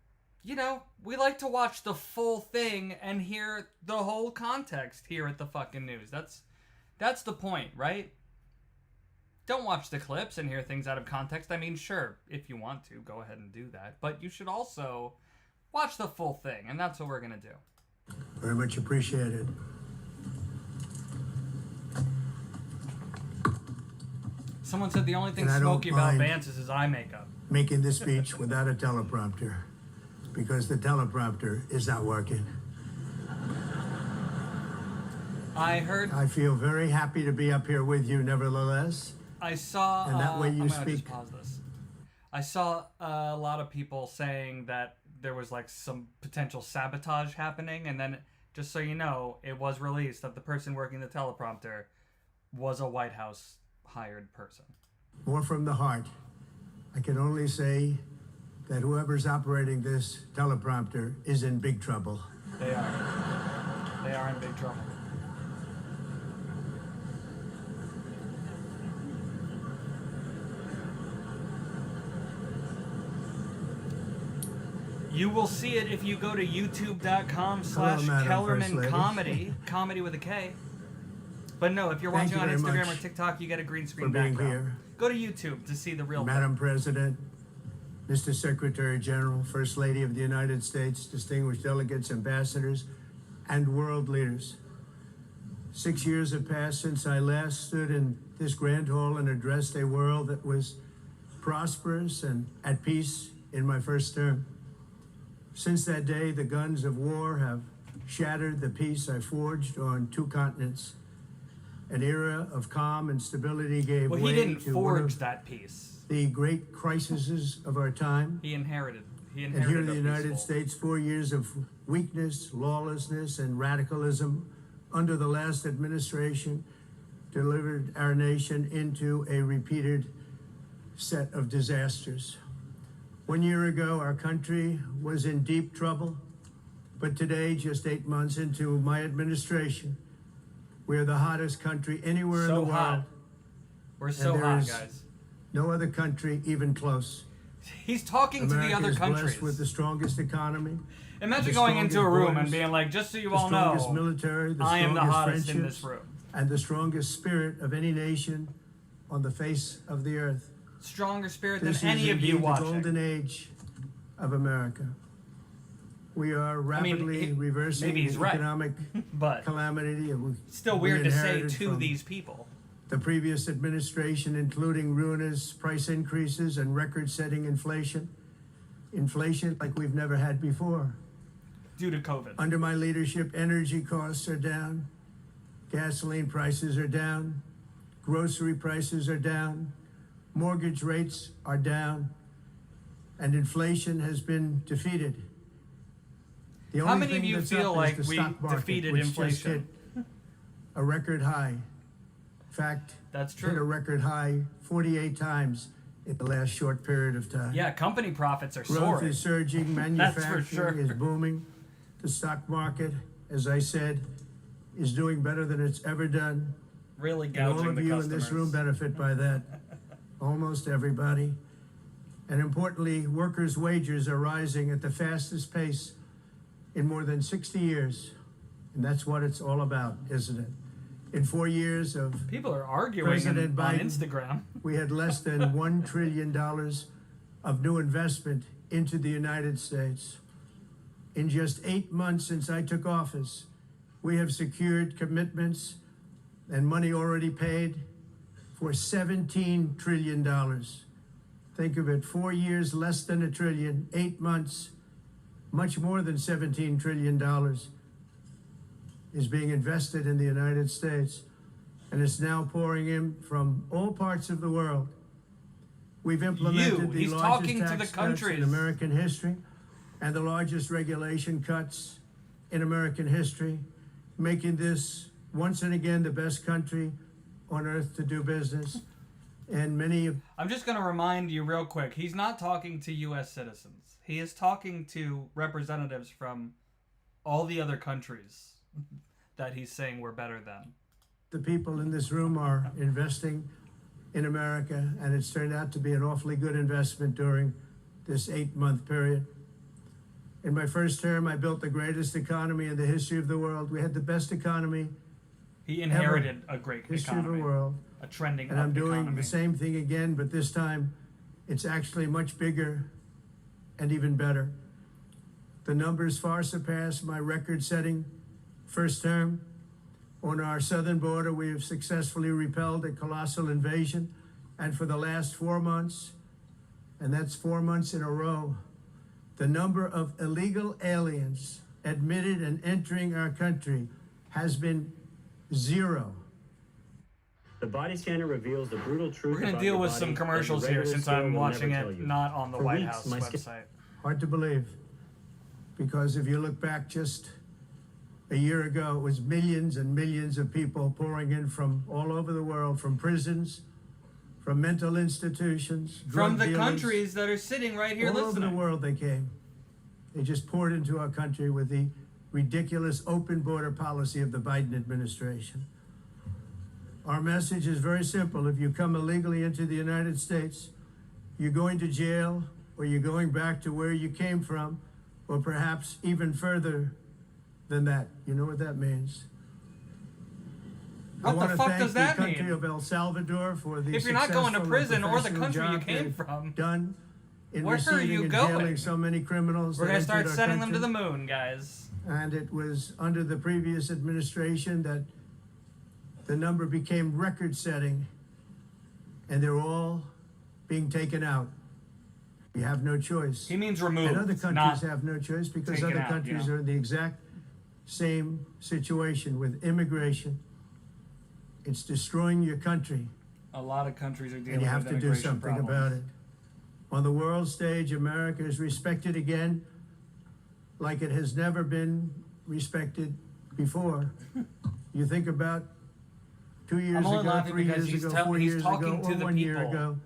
we like to watch the full thing and hear the whole context here at the fucking news. That's the point, right? Don't watch the clips and hear things out of context. I mean, sure, if you want to, go ahead and do that. But you should also watch the full thing, and that's what we're going to do. Very much appreciated. Someone said the only thing smoky about Vance is his eye makeup. Making this speech without a teleprompter, because the teleprompter is not working. I feel very happy to be up here with you, nevertheless. I saw, and that way you I'm gonna speak. just pause this. I saw a lot of people saying that there was like some potential sabotage happening, and then just so you know, it was released that the person working the teleprompter was a White House hired person. More from the heart. I can only say that whoever's operating this teleprompter is in big trouble. They are. They are in big trouble. You will see it if you go to youtube.com/Kellerman Comedy. Comedy with a K. But no, if you're watching on Instagram or TikTok, you get a green screen background. Here. Go to YouTube to see the real Madam President, Mr. Secretary General, First Lady of the United States, distinguished delegates, ambassadors, and world leaders. 6 years have passed since I last stood in this grand hall and addressed a world that was prosperous and at peace in my first term. Since that day, the guns of war have shattered the peace I forged on 2 continents. An era of calm and stability gave Well, way he didn't to forge that peace. the great crises of our time. He inherited. And here in the United States, 4 years of weakness, lawlessness, and radicalism under the last administration delivered our nation into a repeated set of disasters. 1 year ago, our country was in deep trouble, but today, just 8 months into my administration, we are the hottest country anywhere in the world. Hot. We're so hot, guys. No other country even close. He's talking to the other countries. Blessed with the strongest economy. Imagine going into a room and being like, just so you all know, military, I am the hottest in this room. And the strongest spirit of any nation on the face of the earth. Stronger spirit than any of you watching. This is the golden age of America. We are rapidly reversing the economic calamity. Still weird to say to these people. The previous administration, including ruinous price increases and record-setting inflation. Inflation like we've never had before. Due to COVID. Under my leadership, energy costs are down. Gasoline prices are down. Grocery prices are down. Mortgage rates are down. And inflation has been defeated. How many of you feel like we defeated inflation? A record high. In fact, that's true. Hit a record high 48 times in the last short period of time. Yeah, company profits are Growth soaring. is surging, manufacturing is booming. The stock market, as I said, is doing better than it's ever done. Really gouging the customers. All of you in this room benefit by that. Almost everybody. And importantly, workers' wages are rising at the fastest pace in more than 60 years. And that's what it's all about, isn't it? In 4 years of people are arguing President Biden, on Instagram. We had less than $1 trillion of new investment into the United States. In just 8 months since I took office, we have secured commitments and money already paid for $17 trillion. Think of it, 4 years, less than $1 trillion, 8 months, much more than $17 trillion is being invested in the United States, and it's now pouring in from all parts of the world. We've implemented the largest tax cuts in American history and the largest regulation cuts in American history, making this once and again the best country on earth to do business. And I'm just going to remind you real quick, he's not talking to U.S. citizens. He is talking to representatives from all the other countries that he's saying we're better than. The people in this room are investing in America, and it's turned out to be an awfully good investment during this 8-month period. In my first term, I built the greatest economy in the history of the world. We had the best economy. He inherited a great history economy, of the world. A trending and I'm doing economy. The same thing again, but this time it's actually much bigger and even better. The numbers far surpass my record-setting first term. On our southern border, we have successfully repelled a colossal invasion, and for the last 4 months, and that's 4 months in a row, the number of illegal aliens admitted and entering our country has been 0. The body scanner reveals the brutal truth. We're going to deal with some commercials here since I'm watching it not on the White House website. Hard to believe, because if you look back just a year ago, it was millions and millions of people pouring in from all over the world, from prisons, from mental institutions, from the countries that are sitting right here listening. All over the world they came. They just poured into our country with the ridiculous open border policy of the Biden administration. Our message is very simple. If you come illegally into the United States, you're going to jail, or you're going back to where you came from, or perhaps even further than that. You know what that means? What the fuck does that mean? I want to thank the country of El Salvador for the if you're not going to prison or the country you came from, done in where are you and going? Jailing so many criminals. We're going to start sending them to the moon, guys. And it was under the previous administration that the number became record-setting, and they're all being taken out. We have no choice. He means removed. And other countries have no choice because other countries yeah. are in the exact same situation with immigration. It's destroying your country, A lot of countries are dealing and you have with to do immigration something problems. about it. On the world stage, America is respected again like it has never been respected before. You think about 2 years only ago, laughing 3 because years he's ago, 4 he's years ago, talking to or the 1 year people. ago,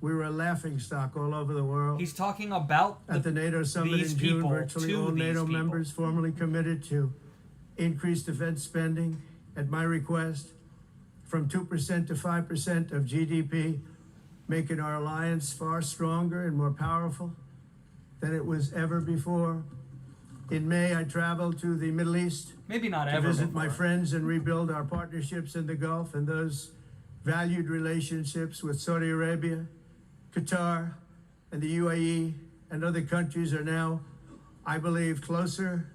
we were a laughingstock all over the world. He's talking about At the NATO summit these in June, people virtually to all these NATO people. members formally committed to increase defense spending at my request from 2% to 5% of GDP, making our alliance far stronger and more powerful than it was ever before. In May, I traveled to the Middle East maybe not to ever visit before. my friends and rebuild our partnerships in the Gulf and those valued relationships with Saudi Arabia, Qatar, and the UAE and other countries are now, I believe, closer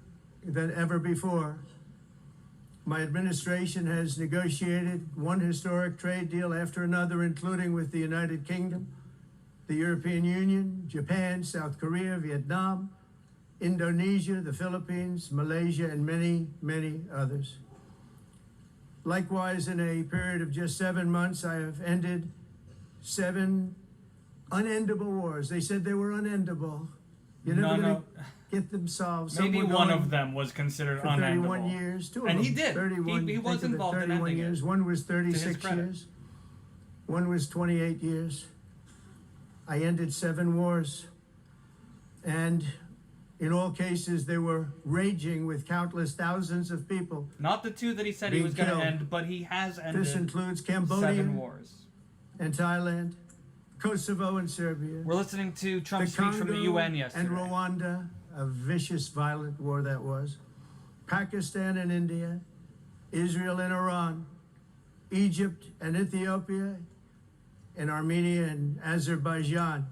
than ever before. My administration has negotiated one historic trade deal after another, including with the United Kingdom, the European Union, Japan, South Korea, Vietnam, Indonesia, the Philippines, Malaysia, and many, many others. Likewise, in a period of just 7 months, I have ended 7 unendable wars. They said they were unendable. You're never going to get them solved. Some Maybe were one going of them was considered for unendable. 31 years. Two of And them. he did. 31, He was think of it, involved in 31 ending years. it. One was To his 36 credit. years. One was 28 years. I ended 7 wars. And in all cases, they were raging with countless thousands of people. Not the 2 that he said he being was going to killed. end, but he has ended This includes Cambodia 7 wars. and Thailand, Kosovo and Serbia, We're listening to the Trump's speech from the Congo UN yesterday. and Rwanda, a vicious, violent war that was, Pakistan and India, Israel and Iran, Egypt and Ethiopia, and Armenia and Azerbaijan.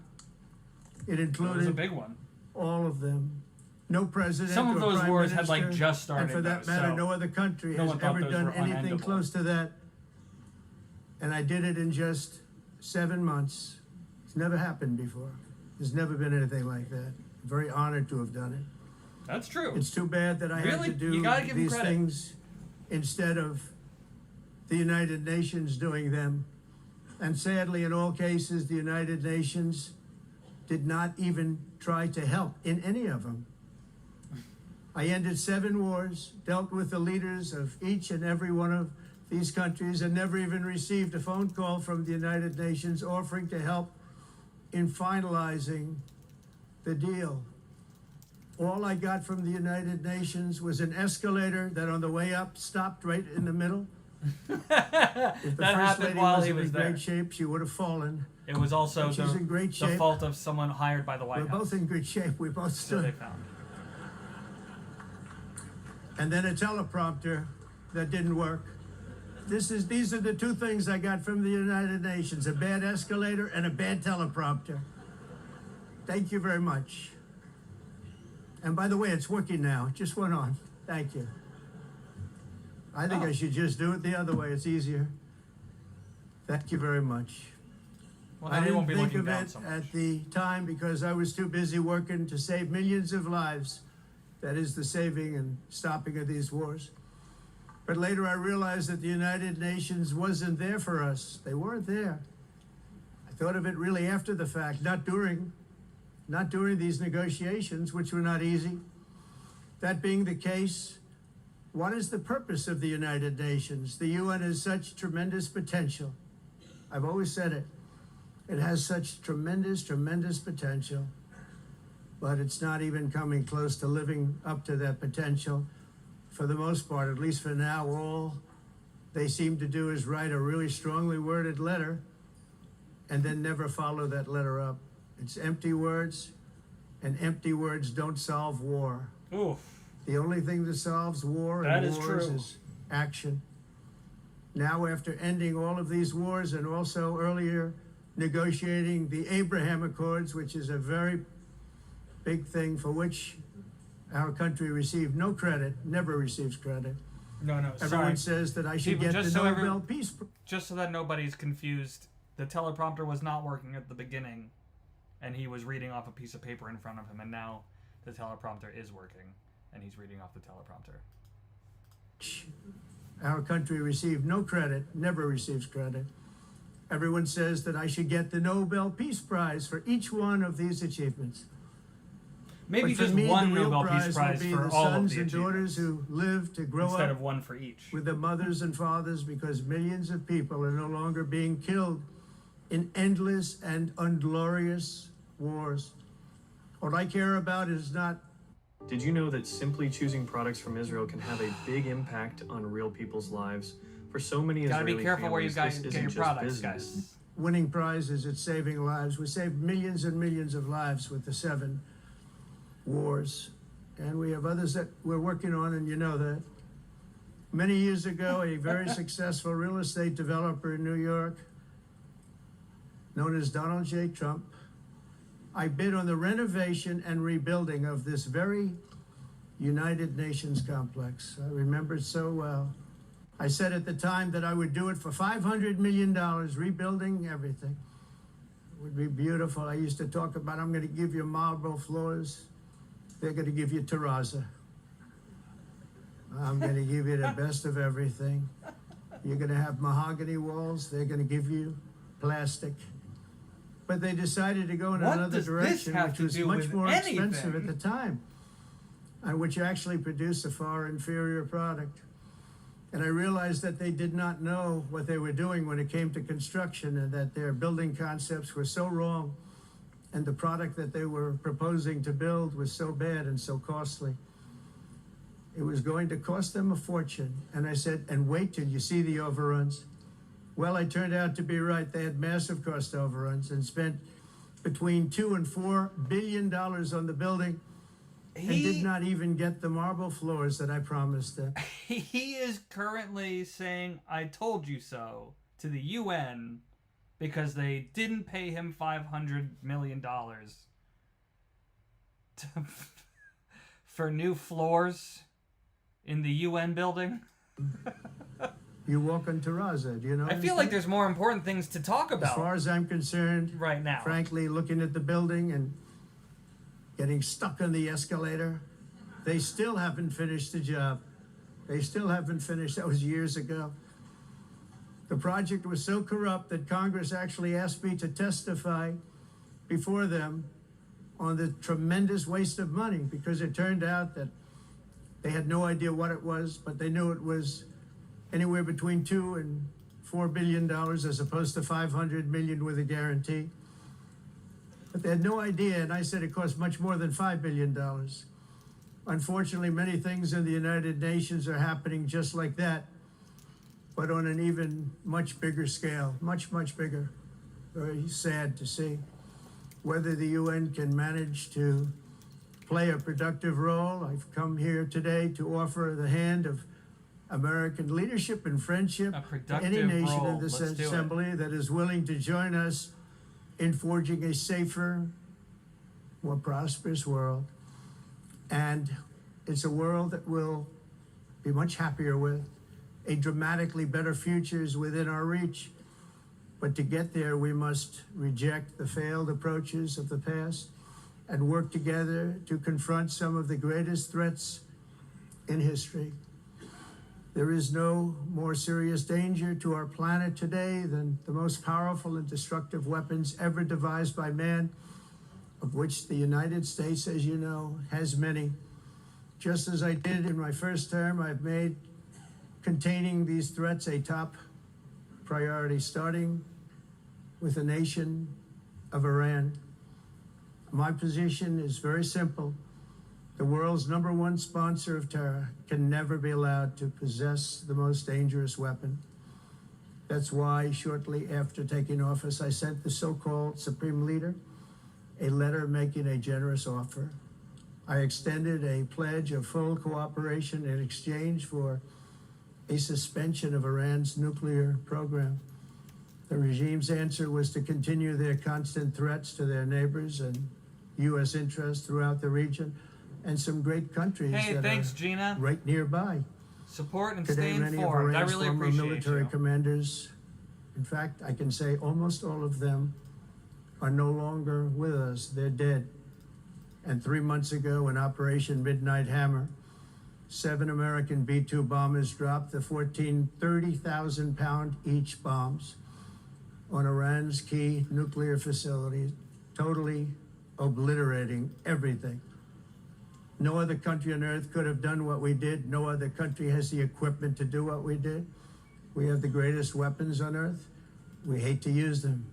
It It was a included big one. all of them. No president Some of or those prime wars had, minister, like, just started, and for that though, matter, so no other country no has one thought ever those done were anything unendable. close to that. And I did it in just 7 months. It's never happened before. There's never been anything like that. I'm very honored to have done it. That's true. It's too bad that I had Really? to do You gotta give him these credit. things instead of the United Nations doing them. And sadly, in all cases, the United Nations did not even try to help in any of them. I ended 7 wars, dealt with the leaders of each and every one of these countries, and never even received a phone call from the United Nations offering to help in finalizing the deal. All I got from the United Nations was an escalator that on the way up stopped right in the middle. If the That First happened Lady while wasn't he was in there. great shape, she would have fallen. It was also She's in great the shape. fault of someone hired by the White We're House. both in good shape. We both So they stood. found. And then a teleprompter that didn't work. These are the 2 things I got from the United Nations: a bad escalator and a bad teleprompter. Thank you very much. And by the way, it's working now. It just went on. Thank you. I think I should just do it the other way. It's easier. Thank you very much. Well, I now he won't didn't be think looking of down it so much. at the time because I was too busy working to save millions of lives. That is the saving and stopping of these wars. But later I realized that the United Nations wasn't there for us. They weren't there. I thought of it really after the fact, not during these negotiations, which were not easy. That being the case, what is the purpose of the United Nations? The UN has such tremendous potential. I've always said it. It has such tremendous, tremendous potential, but it's not even coming close to living up to that potential. For the most part, at least for now, all they seem to do is write a really strongly worded letter and then never follow that letter up. It's empty words, and empty words don't solve war. Oof. The only thing that solves war That and is wars true. is action. Now, after ending all of these wars and also earlier negotiating the Abraham Accords, which is a very big thing for which our country received no credit, never receives credit. No, Everyone sorry. says that I should People, get the Nobel Peace Prize. Just so that nobody's confused, the teleprompter was not working at the beginning, and he was reading off a piece of paper in front of him, and now the teleprompter is working, and he's reading off the teleprompter. Our country received no credit, never receives credit. Everyone says that I should get the Nobel Peace Prize for each one of these achievements. Maybe But for just me, one the real Nobel Peace prize Prize will be for the all of sons the and daughters achievements, who live to grow instead up of one for each. with the mothers and fathers, because millions of people are no longer being killed in endless and unglorious wars. What I care about is not. Did you know that simply choosing products from Israel can have a big impact on real people's lives? For so many Gotta Israeli be careful where you families, guys this get isn't your just products, business. guys. Winning prizes, it's saving lives. We saved millions and millions of lives with the 7 wars. And we have others that we're working on, and you know that. Many years ago, a very successful real estate developer in New York, known as Donald J. Trump, I bid on the renovation and rebuilding of this very United Nations complex. I remember it so well. I said at the time that I would do it for $500 million, rebuilding everything. It would be beautiful. I used to talk about, I'm going to give you marble floors. They're going to give you terrazzo. I'm going to give you the best of everything. You're going to have mahogany walls. They're going to give you plastic. But they decided to go in What another does this direction, have which to was do much with more expensive anything? at the time, and which actually produced a far inferior product. And I realized that they did not know what they were doing when it came to construction, and that their building concepts were so wrong, and the product that they were proposing to build was so bad and so costly. It was going to cost them a fortune. And I said, and wait till you see the overruns. Well, I turned out to be right. They had massive cost overruns and spent between $2 and $4 billion on the building, and did not even get the marble floors that I promised them. He is currently saying, I told you so, to the UN, because they didn't pay him $500 million for new floors in the UN building. You walk on terrazzo, do you know? I feel like there's more important things to talk As about far as I'm concerned, right now. frankly, looking at the building and getting stuck on the escalator, they still haven't finished the job. They still haven't finished. That was years ago. The project was so corrupt that Congress actually asked me to testify before them on the tremendous waste of money, because it turned out that they had no idea what it was, but they knew it was anywhere between $2 and $4 billion, as opposed to $500 million with a guarantee. But they had no idea, and I said it cost much more than $5 billion. Unfortunately, many things in the United Nations are happening just like that, but on an even much bigger scale, much, much bigger. Very sad to see. Whether the UN can manage to play a productive role, I've come here today to offer the hand of American leadership and friendship to any nation in this assembly that is willing to join us in forging a safer, more prosperous world. And it's a world that we'll be much happier with. A dramatically better future is within our reach. But to get there, we must reject the failed approaches of the past and work together to confront some of the greatest threats in history. There is no more serious danger to our planet today than the most powerful and destructive weapons ever devised by man, of which the United States, as you know, has many. Just as I did in my first term, I've made containing these threats a top priority, starting with the nation of Iran. My position is very simple. The world's #1 sponsor of terror can never be allowed to possess the most dangerous weapon. That's why shortly after taking office, I sent the so-called Supreme Leader a letter making a generous offer. I extended a pledge of full cooperation in exchange for a suspension of Iran's nuclear program. The regime's answer was to continue their constant threats to their neighbors and U.S. interests throughout the region, and some great countries Hey, that thanks, are Gina. right nearby. Support and Today, stay many of informed. I Iran's really former appreciate military you. commanders, in fact, I can say almost all of them, are no longer with us. They're dead. And 3 months ago, in Operation Midnight Hammer, 7 American B-2 bombers dropped the 14 30,000-pound each bombs on Iran's key nuclear facilities, totally obliterating everything. No other country on earth could have done what we did. No other country has the equipment to do what we did. We have the greatest weapons on earth. We hate to use them.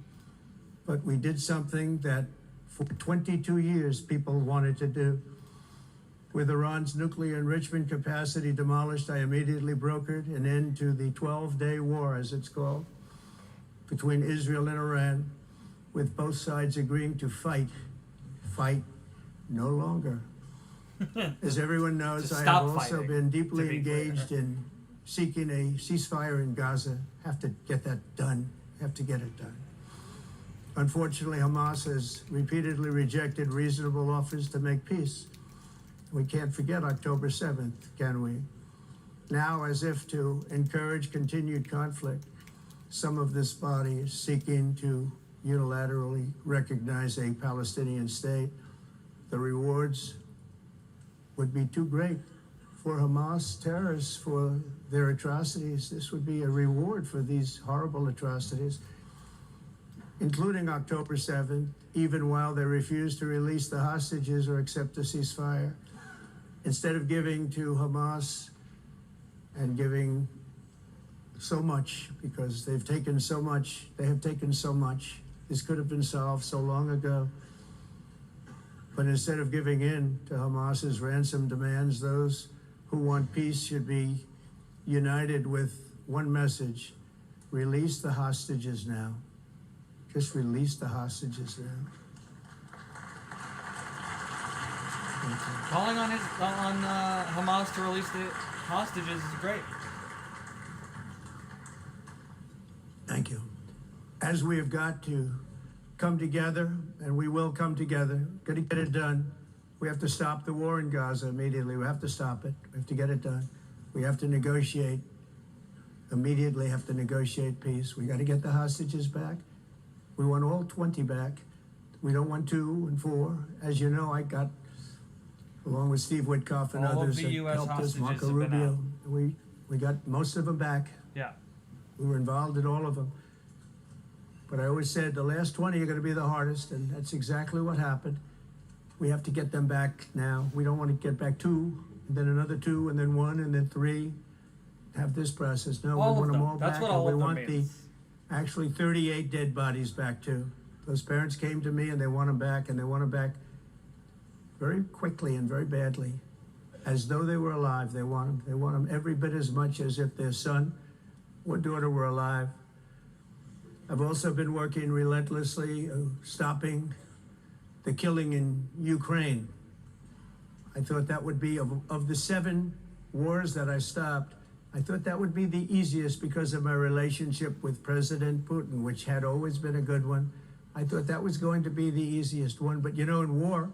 But we did something that for 22 years people wanted to do. With Iran's nuclear enrichment capacity demolished, I immediately brokered an end to the 12-day war, as it's called, between Israel and Iran, with both sides agreeing to fight no longer. As everyone knows, I have also been deeply engaged in seeking a ceasefire in Gaza. Have to get that done. Have to get it done. Unfortunately, Hamas has repeatedly rejected reasonable offers to make peace. We can't forget October 7th, can we? Now, as if to encourage continued conflict, some of this body is seeking to unilaterally recognize a Palestinian state. The rewards would be too great for Hamas terrorists for their atrocities. This would be a reward for these horrible atrocities, including October 7th, even while they refuse to release the hostages or accept a ceasefire. Instead of giving to Hamas and giving so much, because they've taken so much, they have taken so much. This could have been solved so long ago. But instead of giving in to Hamas's ransom demands, those who want peace should be united with one message: release the hostages now. Just release the hostages now. Calling on Hamas to release the hostages is great. Thank you. As we have got to come together, and we will come together, got to get it done. We have to stop the war in Gaza immediately. We have to stop it. We have to get it done. We have to negotiate, immediately have to negotiate peace. We got to get the hostages back. We want all 20 back. We don't want 2 and 4. As you know, I got, along with Steve Witkoff and all others of the that US helped us, hostages Marco have been Rubio, out. we got most of them back. Yeah. We were involved in all of them. But I always said the last 20 are going to be the hardest, and that's exactly what happened. We have to get them back now. We don't want to get back 2, and then another 2, and then 1, and then 3. Have this process. No, All we of want them them. all That's back, what and all we of them want means. actually 38 dead bodies back too. Those parents came to me and they want them back, and they want them back very quickly and very badly, as though they were alive. They want them. They want them every bit as much as if their son or daughter were alive. I've also been working relentlessly, stopping the killing in Ukraine. I thought that would be, of the 7 wars that I stopped, I thought that would be the easiest because of my relationship with President Putin, which had always been a good one. I thought that was going to be the easiest one. But you know, in war,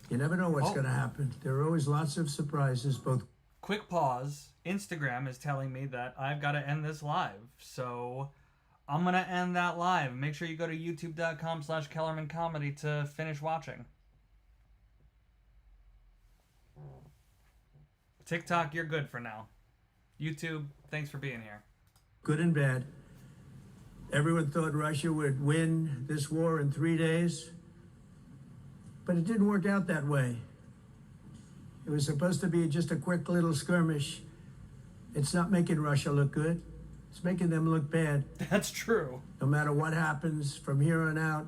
you never know what's going to happen. There are always lots of surprises, both. Quick pause. Instagram is telling me that I've got to end this live. So I'm going to end that live. Make sure you go to youtube.com/Kellerman Comedy to finish watching. TikTok, you're good for now. YouTube, thanks for being here. Good and bad. Everyone thought Russia would win this war in 3 days, but it didn't work out that way. It was supposed to be just a quick little skirmish. It's not making Russia look good. It's making them look bad. That's true. No matter what happens from here on out,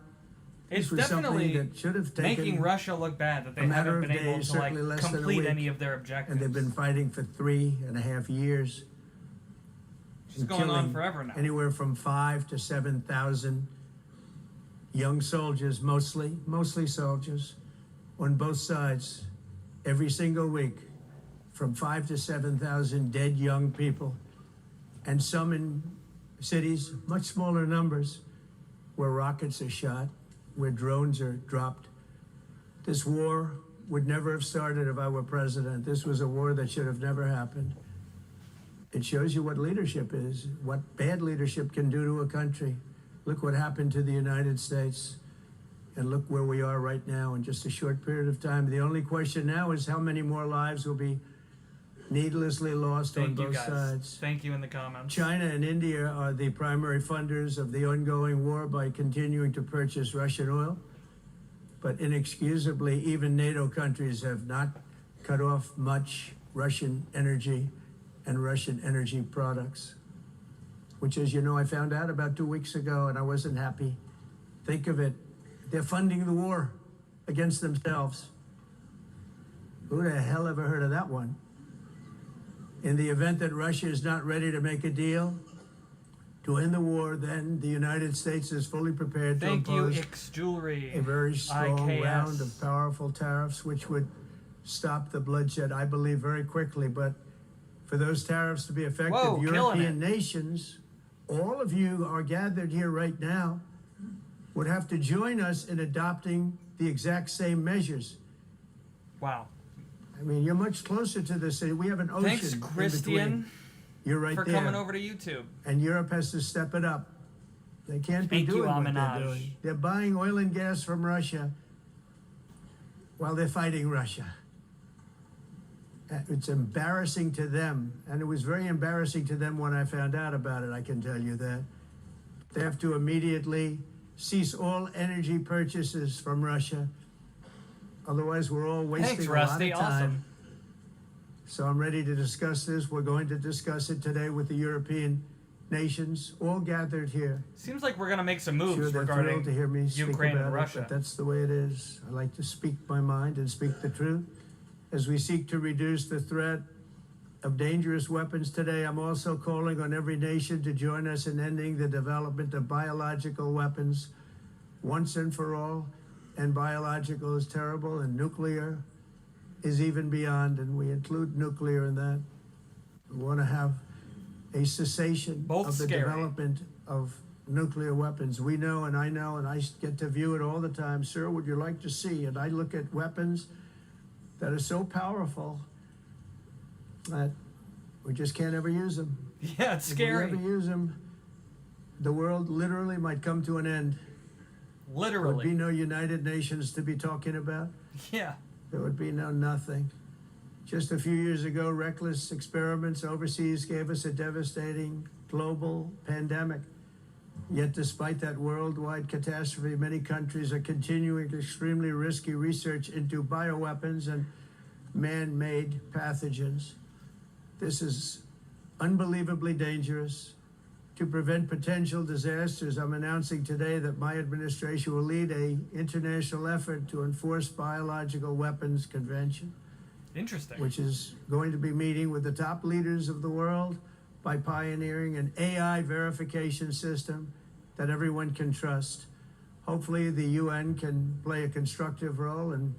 It's this was something definitely that should have taken making Russia look bad that they a matter haven't of been able days, to certainly less than a complete week. any of their objectives. And they've been fighting for 3.5 years. It's going on forever now. Anywhere from 5,000 to 7,000 young soldiers, mostly soldiers, on both sides, every single week. From 5,000 to 7,000 dead young people, and some in cities, much smaller numbers, where rockets are shot, where drones are dropped. This war would never have started if I were president. This was a war that should have never happened. It shows you what leadership is, what bad leadership can do to a country. Look what happened to the United States, and look where we are right now in just a short period of time. The only question now is how many more lives will be needlessly lost on both sides. Thank you in the comments. China and India are the primary funders of the ongoing war by continuing to purchase Russian oil. But inexcusably, even NATO countries have not cut off much Russian energy and Russian energy products, which, as you know, I found out about 2 weeks ago, and I wasn't happy. Think of it. They're funding the war against themselves. Who the hell ever heard of that one? In the event that Russia is not ready to make a deal to end the war, then the United States is fully prepared to impose a very strong round of powerful tariffs, which would stop the bloodshed, I believe, very quickly. But for those tariffs to be effective, European nations, all of you are gathered here right now, would have to join us in adopting the exact same measures. Wow. I mean, you're much closer to the city. We have an ocean. Thanks, Christian. You're right for there. coming over to YouTube. And Europe has to step it up. They can't be doing what they're doing. They're buying oil and gas from Russia while they're fighting Russia. It's embarrassing to them, and it was very embarrassing to them when I found out about it, I can tell you that. They have to immediately cease all energy purchases from Russia. Otherwise, we're all wasting a lot of time. Awesome. So I'm ready to discuss this. We're going to discuss it today with the European nations, all gathered here. Seems like we're going to make some moves sure, regarding to hear me Ukraine and it, Russia. But that's the way it is. I like to speak my mind and speak the truth. As we seek to reduce the threat of dangerous weapons today, I'm also calling on every nation to join us in ending the development of biological weapons once and for all. And biological is terrible, and nuclear is even beyond, and we include nuclear in that. We want to have a cessation of the development of nuclear weapons. We know, and I get to view it all the time. Sir, would you like to see? And I look at weapons that are so powerful that we just can't ever use them. Yeah, it's scary. If we ever use them, the world literally might come to an end. Literally. There would be no United Nations to be talking about. Yeah. There would be no nothing. Just a few years ago, reckless experiments overseas gave us a devastating global pandemic. Yet despite that worldwide catastrophe, many countries are continuing extremely risky research into bioweapons and man-made pathogens. This is unbelievably dangerous. To prevent potential disasters, I'm announcing today that my administration will lead an international effort to enforce biological weapons convention. Interesting. Which is going to be meeting with the top leaders of the world by pioneering an AI verification system that everyone can trust. Hopefully the UN can play a constructive role, and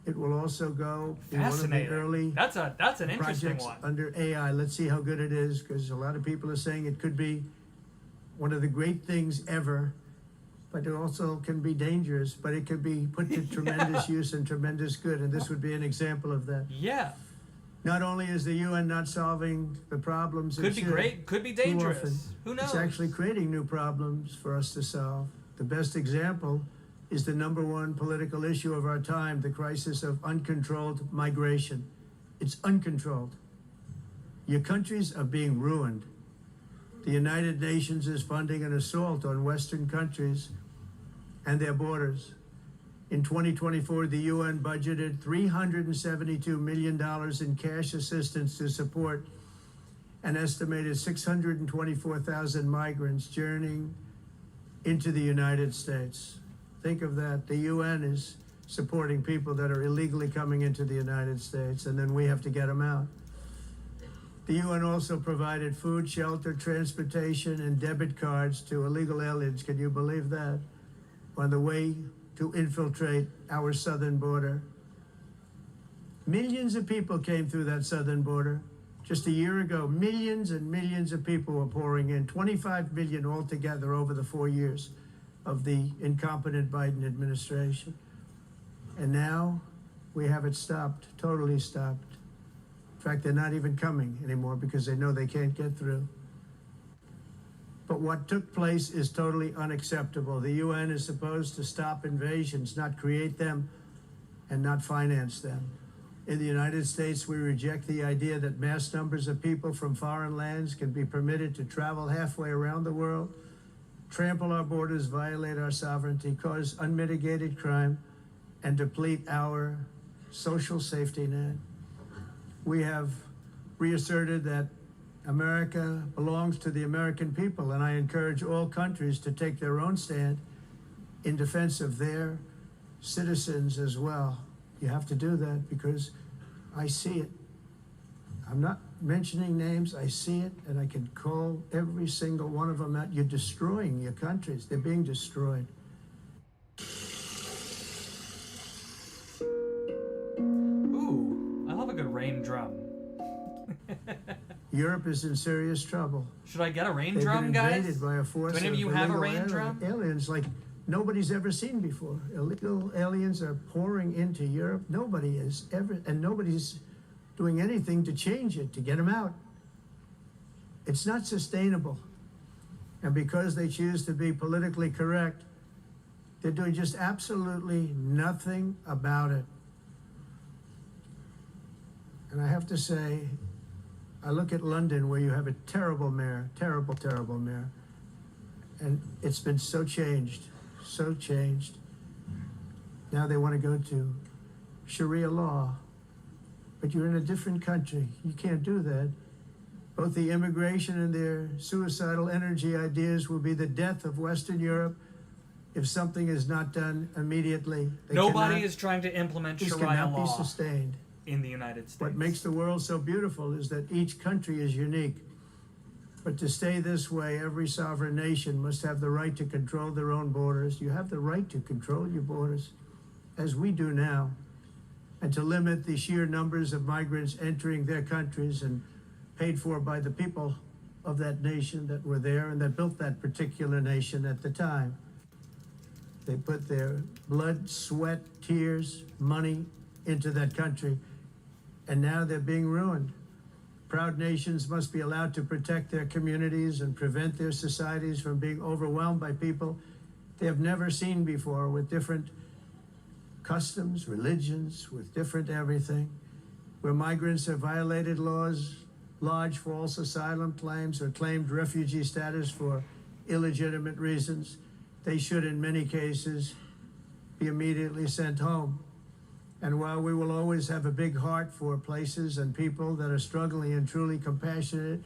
it will also go in one of the early that's an interesting projects one. under AI. Let's see how good it is, because a lot of people are saying it could be one of the great things ever, but it also can be dangerous, but it could be put to tremendous use and tremendous good, and this would be an example of that. Yeah. Not only is the UN not solving the problems, could be great, could be dangerous. Who knows? It's actually creating new problems for us to solve. The best example is the #1 political issue of our time, the crisis of uncontrolled migration. It's uncontrolled. Your countries are being ruined. The United Nations is funding an assault on Western countries and their borders. In 2024, the UN budgeted $372 million in cash assistance to support an estimated 624,000 migrants journeying into the United States. Think of that. The UN is supporting people that are illegally coming into the United States, and then we have to get them out. The UN also provided food, shelter, transportation, and debit cards to illegal aliens. Can you believe that? On the way to infiltrate our southern border. Millions of people came through that southern border. Just a year ago, millions and millions of people were pouring in, 25 million altogether over the 4 years of the incompetent Biden administration. And now we have it stopped, totally stopped. In fact, they're not even coming anymore because they know they can't get through. But what took place is totally unacceptable. The UN is supposed to stop invasions, not create them and not finance them. In the United States, we reject the idea that mass numbers of people from foreign lands can be permitted to travel halfway around the world, trample our borders, violate our sovereignty, cause unmitigated crime, and deplete our social safety net. We have reasserted that America belongs to the American people, and I encourage all countries to take their own stand in defense of their citizens as well. You have to do that because I see it. I'm not mentioning names, I see it, and I can call every single one of them out. You're destroying your countries. They're being destroyed. Ooh, I love a good rain drum. Europe is in serious trouble. Should I get a rain They've drum, been invaded guys? by a force Do any of you have a rain drum? Aliens like nobody's ever seen before. Illegal aliens are pouring into Europe. Nobody is ever, and nobody's doing anything to change it, to get them out. It's not sustainable. And because they choose to be politically correct, they're doing just absolutely nothing about it. And I have to say, I look at London, where you have a terrible mayor, terrible, terrible mayor. And it's been so changed, so changed. Now they want to go to Sharia law. But you're in a different country. You can't do that. Both the immigration and their suicidal energy ideas will be the death of Western Europe if something is not done immediately. Nobody is trying to implement Sharia cannot law be sustained. in the United States. What makes the world so beautiful is that each country is unique. But to stay this way, every sovereign nation must have the right to control their own borders. You have the right to control your borders, as we do now, and to limit the sheer numbers of migrants entering their countries and paid for by the people of that nation that were there and that built that particular nation at the time. They put their blood, sweat, tears, money into that country, and now they're being ruined. Proud nations must be allowed to protect their communities and prevent their societies from being overwhelmed by people they have never seen before, with different customs, religions, with different everything. Where migrants have violated laws, lodged false asylum claims, or claimed refugee status for illegitimate reasons, they should, in many cases, be immediately sent home. And while we will always have a big heart for places and people that are struggling and truly compassionate,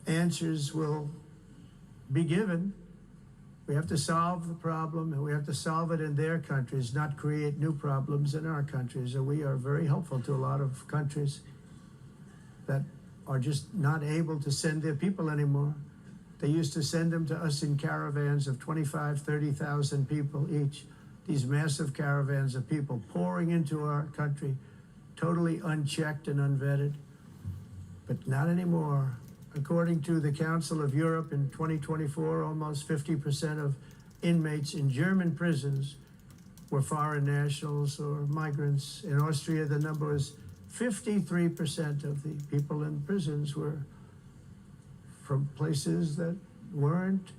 answers will be given. We have to solve the problem, and we have to solve it in their countries, not create new problems in our countries. And we are very helpful to a lot of countries that are just not able to send their people anymore. They used to send them to us in caravans of 25, 30,000 people each. These massive caravans of people pouring into our country, totally unchecked and unvetted. But not anymore. According to the Council of Europe, in 2024, almost 50% of inmates in German prisons were foreign nationals or migrants. In Austria, the number was 53% of the people in prisons were from places that weren't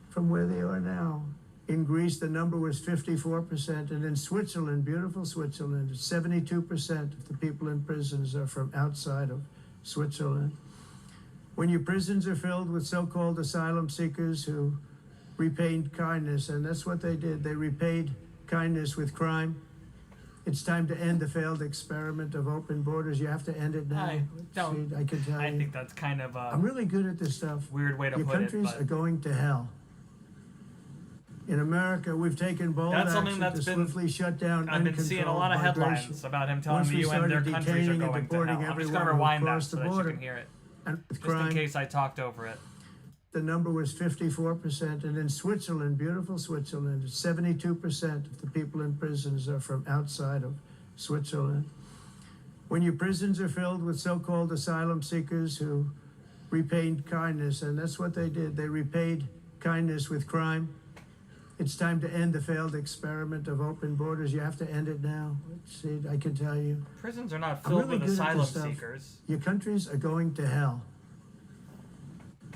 from where they are now. In Greece, the number was 54%, and in Switzerland, beautiful Switzerland, 72% of the people in prisons are from outside of Switzerland. When your prisons are filled with so-called asylum seekers who repaid kindness, and that's what they did, they repaid kindness with crime. It's time to end the failed experiment of open borders. You have to end it now. I can tell you. I think that's kind of a I'm really good at this stuff. weird way to Your put it. countries But are going to hell. In America, we've taken bold that's something action that's to been. swiftly shut down I've been seeing a lot of migration. headlines about him telling Once the we UN their started countries are detaining and going to deporting hell. I'm just everyone going to who rewind that crossed so the that you border. can hear it, And with just in crime, case I talked over it. the number was 54%, and in Switzerland, beautiful Switzerland, 72% of the people in prisons are from outside of Switzerland. When your prisons are filled with so-called asylum seekers who repaid kindness, and that's what they did, they repaid kindness with crime. It's time to end the failed experiment of open borders. You have to end it now. See, I can tell you. Prisons are not I'm filled really with good at asylum this stuff. seekers. Your countries are going to hell.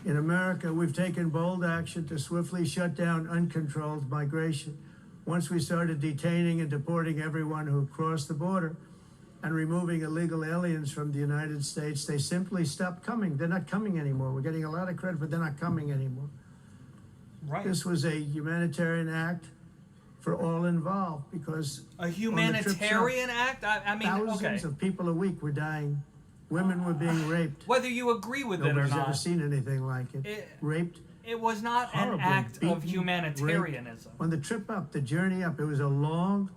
In America, we've taken bold action to swiftly shut down uncontrolled migration. Once we started detaining and deporting everyone who crossed the border and removing illegal aliens from the United States, they simply stopped coming. They're not coming anymore. We're getting a lot of credit, but they're not coming anymore. Right. This was a humanitarian act for all involved because A humanitarian act? I mean, thousands okay. of people a week were dying. Women were being raped. Whether you agree with it or Nobody's ever not, seen anything like it. Raped. it was not an Horribly act of beaten, humanitarianism. On the trip up, the journey up, it was a long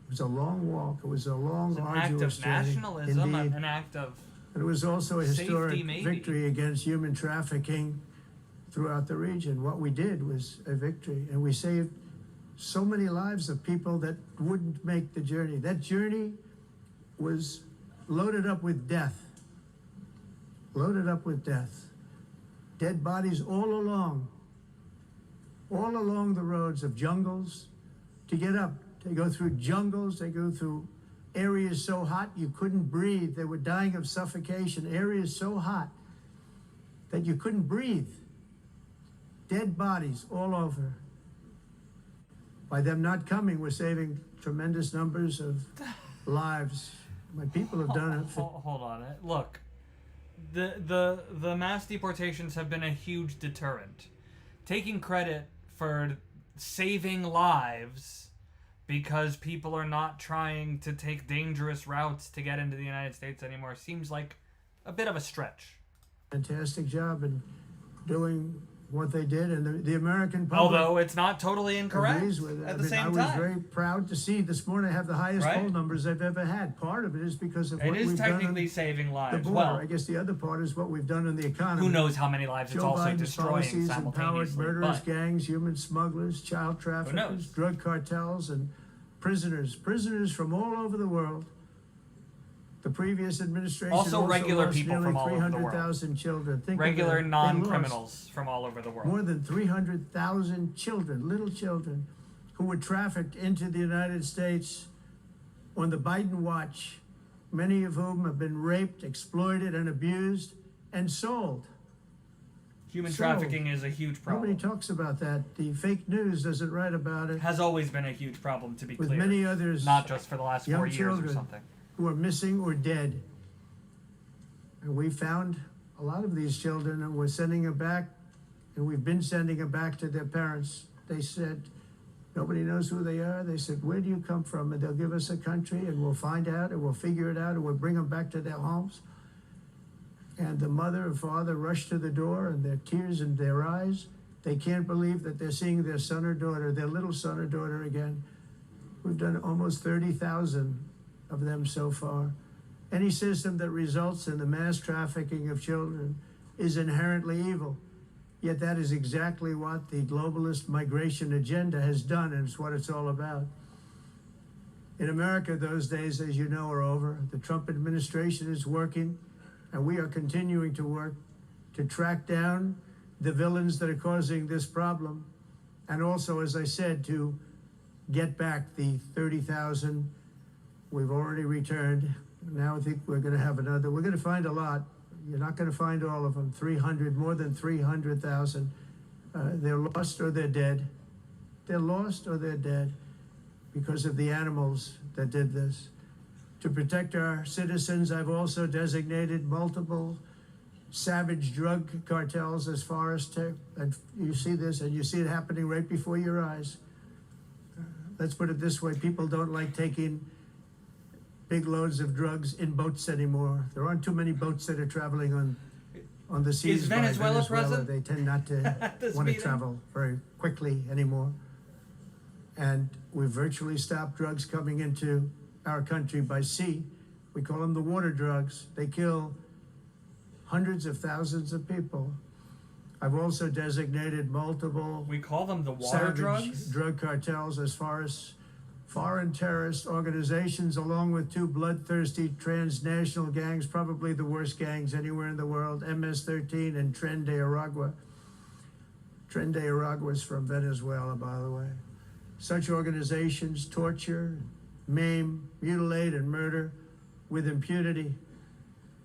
walk. It was a long, It was an act arduous of journey. nationalism, Indeed. an act of And it was also a safety, historic maybe. victory against human trafficking throughout the region. What we did was a victory, and we saved so many lives of people that wouldn't make the journey. That journey was loaded up with death. Loaded up with death. Dead bodies all along the roads of jungles to get up. They go through jungles, they go through areas so hot you couldn't breathe. They were dying of suffocation, areas so hot that you couldn't breathe. Dead bodies all over. By them not coming, we're saving tremendous numbers of lives. My people have done it. Hold on. Look, the mass deportations have been a huge deterrent. Taking credit for saving lives because people are not trying to take dangerous routes to get into the United States anymore seems like a bit of a stretch. Fantastic job in doing what they did, and the American public, Although it's not totally incorrect agrees with it. at the same I was time. very proud to see this morning I have the highest Right? poll numbers I've ever had. Part of it is because of It what is we've done technically on saving the lives. border. Well, I guess the other part is what we've done in the economy. who knows how many lives it's Joe also Biden's destroying policies empowered simultaneously. murderers, But gangs, human smugglers, child traffickers, knows? drug cartels, and prisoners from all over the world. The previous administration Also regular lost people nearly from all over the world. 300,000 children. Think of regular that. They non-criminals from all over the lost world. more than 300,000 children, little children, who were trafficked into the United States on the Biden watch, many of whom have been raped, exploited, and abused, and sold. Human So, trafficking is a huge problem. Nobody talks about that. The fake news doesn't write about it. Has always been a huge problem, to be With clear. many others, Not just for the last 4 young years children or something. who are missing or dead. And we found a lot of these children, and we're sending them back, and we've been sending them back to their parents. They said, nobody knows who they are. They said, where do you come from? And they'll give us a country, and we'll find out, and we'll figure it out, and we'll bring them back to their homes. And the mother and father rush to the door, and their tears in their eyes. They can't believe that they're seeing their son or daughter, their little son or daughter again. We've done almost 30,000 of them so far. Any system that results in the mass trafficking of children is inherently evil. Yet that is exactly what the globalist migration agenda has done, and it's what it's all about. In America, those days, as you know, are over. The Trump administration is working, and we are continuing to work to track down the villains that are causing this problem, and also, as I said, to get back the 30,000 we've already returned. Now I think we're going to have another. We're going to find a lot. You're not going to find all of them. 300, more than 300,000. They're lost or they're dead. They're lost or they're dead because of the animals that did this. To protect our citizens, I've also designated multiple savage drug cartels as far as and you see this, and you see it happening right before your eyes. Let's put it this way, people don't like taking big loads of drugs in boats anymore. There aren't too many boats that are traveling on the seas. Is Venezuela present? They tend not to want to travel very quickly anymore. And we've virtually stopped drugs coming into our country by sea. We call them the water drugs. They kill hundreds of thousands of people. I've also designated multiple We call them the water drugs? drug cartels as far as foreign terrorist organizations, along with two bloodthirsty transnational gangs, probably the worst gangs anywhere in the world, MS-13 and Tren de Aragua. Tren de Aragua is from Venezuela, by the way. Such organizations torture, maim, mutilate, and murder with impunity.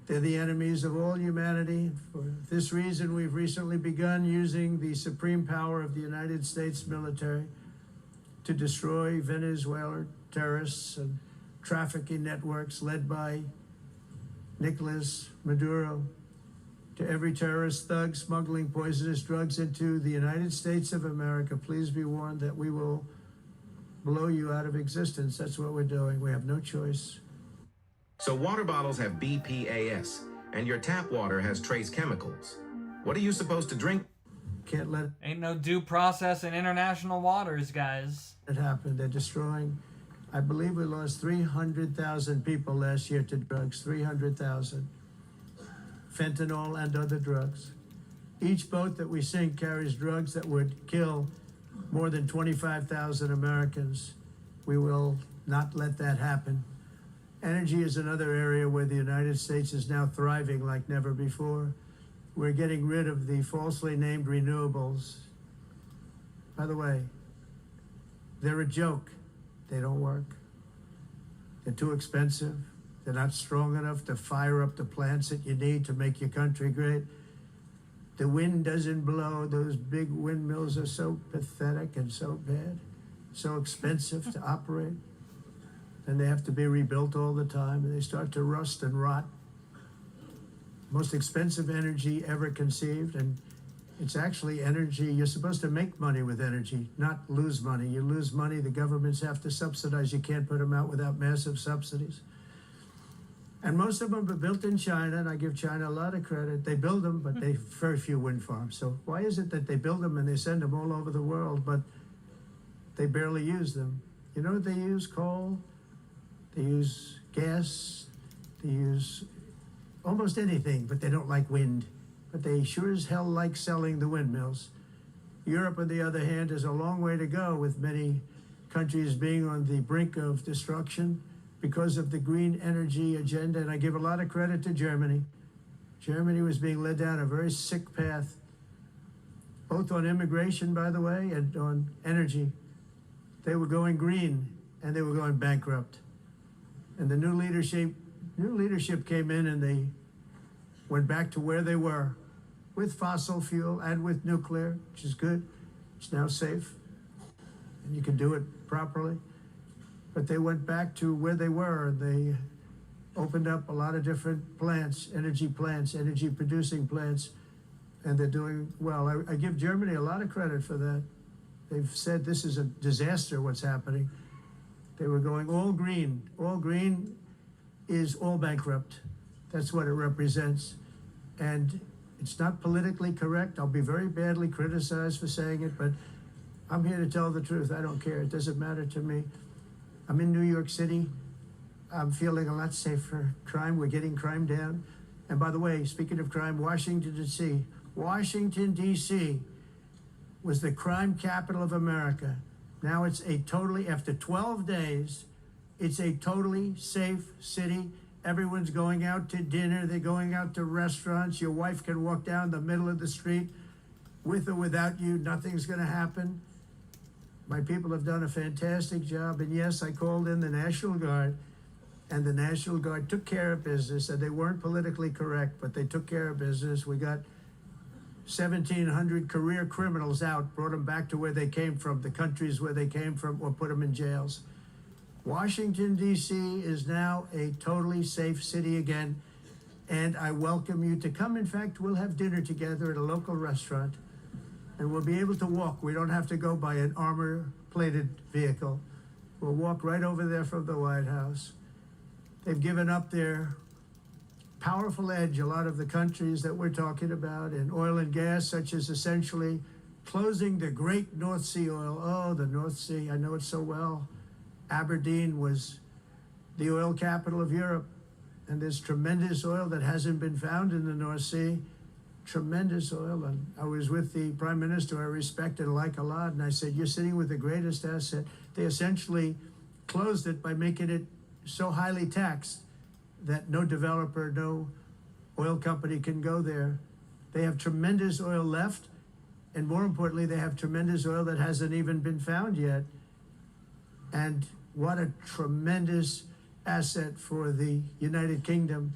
They're the enemies of all humanity. For this reason, we've recently begun using the supreme power of the United States military to destroy Venezuelan terrorists and trafficking networks led by Nicolas Maduro. To every terrorist thug smuggling poisonous drugs into the United States of America, please be warned that we will blow you out of existence. That's what we're doing. We have no choice. So water bottles have BPAS, and your tap water has trace chemicals. What are you supposed to drink? Can't let Ain't no due process in international waters, guys. it happen. They're destroying. I believe we lost 300,000 people last year to drugs. 300,000. Fentanyl and other drugs. Each boat that we sink carries drugs that would kill more than 25,000 Americans. We will not let that happen. Energy is another area where the United States is now thriving like never before. We're getting rid of the falsely named renewables. By the way, they're a joke. They don't work. They're too expensive. They're not strong enough to fire up the plants that you need to make your country great. The wind doesn't blow. Those big windmills are so pathetic and so bad, so expensive to operate. And they have to be rebuilt all the time, and they start to rust and rot. Most expensive energy ever conceived, and it's actually energy. You're supposed to make money with energy, not lose money. You lose money, the governments have to subsidize. You can't put them out without massive subsidies. And most of them are built in China, and I give China a lot of credit. They build them, but they very few wind farms. So why is it that they build them and they send them all over the world, but they barely use them? You know what they use? Coal. They use gas. They use almost anything, but they don't like wind. But they sure as hell like selling the windmills. Europe, on the other hand, has a long way to go, with many countries being on the brink of destruction because of the green energy agenda. And I give a lot of credit to Germany. Germany was being led down a very sick path, both on immigration, by the way, and on energy. They were going green, and they were going bankrupt. And the new leadership came in, and they went back to where they were, with fossil fuel and with nuclear, which is good. It's now safe, and you can do it properly. But they went back to where they were. They opened up a lot of different plants, energy producing plants, and they're doing well. I give Germany a lot of credit for that. They've said this is a disaster, what's happening. They were going all green. All green is all bankrupt. That's what it represents. And it's not politically correct. I'll be very badly criticized for saying it, but I'm here to tell the truth. I don't care. It doesn't matter to me. I'm in New York City. I'm feeling a lot safer. Crime, we're getting crime down. And by the way, speaking of crime, Washington, D.C. was the crime capital of America. Now it's after 12 days, it's a totally safe city. Everyone's going out to dinner. They're going out to restaurants. Your wife can walk down the middle of the street with or without you. Nothing's going to happen. My people have done a fantastic job. And yes, I called in the National Guard, and the National Guard took care of business. And they weren't politically correct, but they took care of business. We got 1,700 career criminals out, brought them back to where they came from, the countries where they came from, or put them in jails. Washington, D.C. is now a totally safe city again, and I welcome you to come. In fact, we'll have dinner together at a local restaurant, and we'll be able to walk. We don't have to go by an armor-plated vehicle. We'll walk right over there from the White House. They've given up their powerful edge, a lot of the countries that we're talking about, in oil and gas, such as essentially closing the great North Sea oil. Oh, the North Sea, I know it so well. Aberdeen was the oil capital of Europe, and there's tremendous oil that hasn't been found in the North Sea. Tremendous oil. And I was with the Prime Minister I respect and like a lot, and I said, you're sitting with the greatest asset. They essentially closed it by making it so highly taxed that no developer, no oil company can go there. They have tremendous oil left, And more importantly, they have tremendous oil that hasn't even been found yet. And what a tremendous asset for the United Kingdom.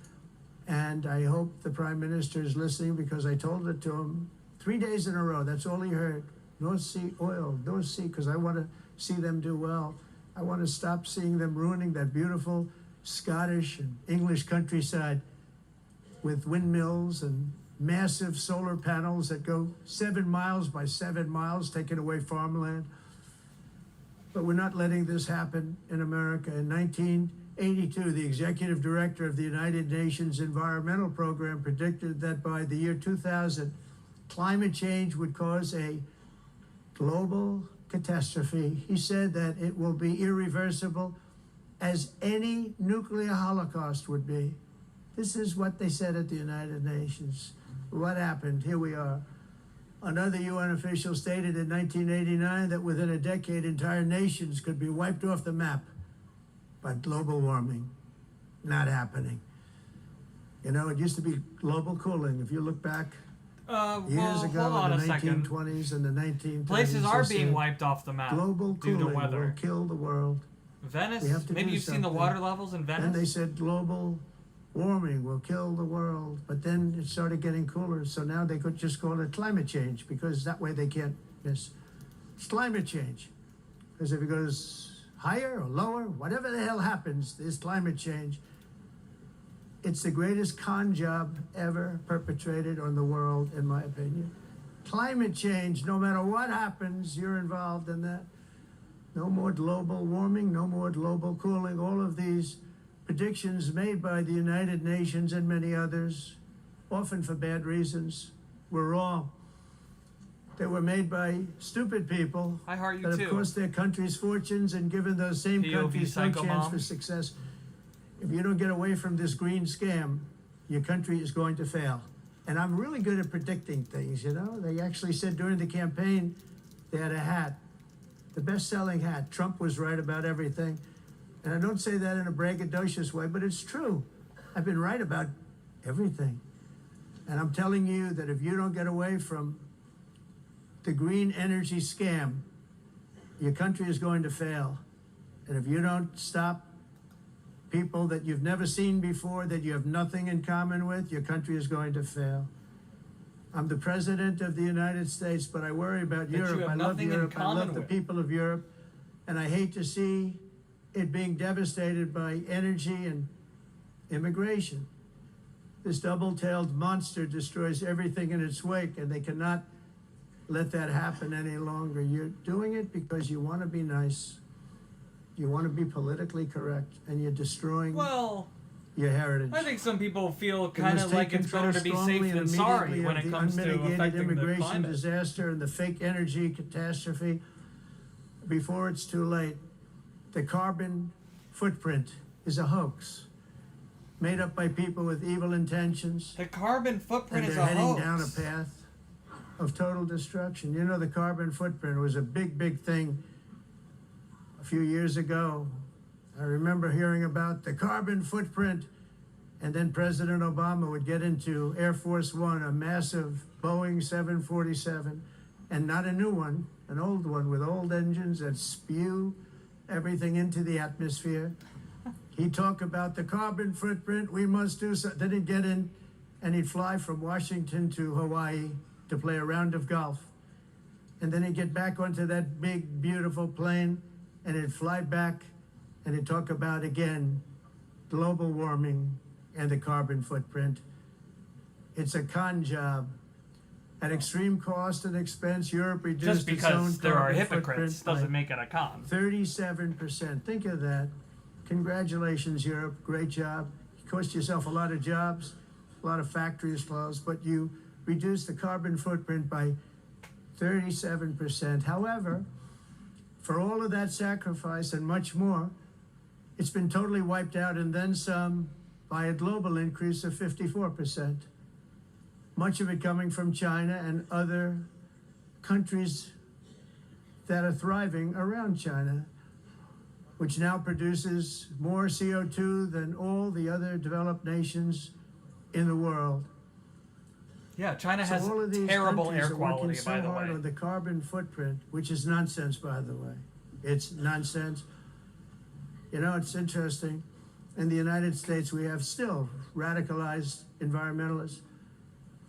And I hope the Prime Minister is listening, because I told it to him 3 days in a row. That's all he heard. North Sea oil, North Sea, because I want to see them do well. I want to stop seeing them ruining that beautiful Scottish and English countryside with windmills and massive solar panels that go 7 miles by 7 miles, taking away farmland. But we're not letting this happen in America. In 1982, the executive director of the United Nations Environmental Program predicted that by the year 2000, climate change would cause a global catastrophe. He said that it will be irreversible, as any nuclear holocaust would be. This is what they said at the United Nations. What happened? Here we are. Another UN official stated in 1989 that within a decade, entire nations could be wiped off the map by global warming. Not happening. You know, it used to be global cooling. If you look back years ago in the 1920s and the 1930s, places are being wiped off the map global due cooling to weather. will kill the world. Venice, We have to maybe do you've seen the something. water levels in Venice. Then they said global warming will kill the world, but then it started getting cooler, so now they could just call it climate change, because that way they can't miss. It's climate change, because if it goes higher or lower, whatever the hell happens, there's climate change. It's the greatest con job ever perpetrated on the world, in my opinion. Climate change, no matter what happens, you're involved in that. No more global warming, no more global cooling. All of these predictions made by the United Nations and many others, often for bad reasons, were wrong. They were made by stupid people I heart you that too. have cost their countries fortunes and given those same POV countries no psycho chance mom. for success. If you don't get away from this green scam, your country is going to fail. And I'm really good at predicting things, you know? They actually said during the campaign, they had a hat, the best-selling hat. Trump was right about everything. And I don't say that in a braggadocious way, but it's true. I've been right about everything. And I'm telling you that if you don't get away from the green energy scam, your country is going to fail. And if you don't stop people that you've never seen before, that you have nothing in common with, your country is going to fail. I'm the president of the United States, but I worry about That you Europe. have I love nothing in Europe. I common love the with. people of Europe. And I hate to see it being devastated by energy and immigration. This double-tailed monster destroys everything in its wake, and they cannot let that happen any longer. You're doing it because you want to be nice. You want to be politically correct, and you're destroying Well, your heritage. I think some people feel We kind must of take like it's control better to be strongly safe and than sorry immediately when of it the comes to unmitigated affecting the immigration climate. disaster and the fake energy catastrophe before it's too late. The carbon footprint is a hoax made up by people with evil intentions, The carbon and footprint is they're a heading hoax. down a path of total destruction. You know, the carbon footprint was a big, big thing a few years ago. I remember hearing about the carbon footprint, and then President Obama would get into Air Force One, a massive Boeing 747, and not a new one, an old one with old engines that spew everything into the atmosphere. He'd talk about the carbon footprint, we must do so. Then he'd get in and he'd fly from Washington to Hawaii to play a round of golf. And then he'd get back onto that big, beautiful plane and he'd fly back and he'd talk about, again, global warming and the carbon footprint. It's a con job. At extreme cost and expense, Europe reduced Just its own because there are carbon hypocrites footprint by doesn't make it a con. 37%. Think of that. Congratulations, Europe. Great job. You cost yourself a lot of jobs, a lot of factories closed, but you reduced the carbon footprint by 37%. However, for all of that sacrifice and much more, it's been totally wiped out and then some by a global increase of 54%. Much of it coming from China and other countries that are thriving around China, which now produces more CO2 than all the other developed nations in the world. Yeah, China So has all of these terrible countries air are working quality, so by the hard way. on the carbon footprint, which is nonsense, by the way. It's nonsense. You know, it's interesting. In the United States, we have still radicalized environmentalists,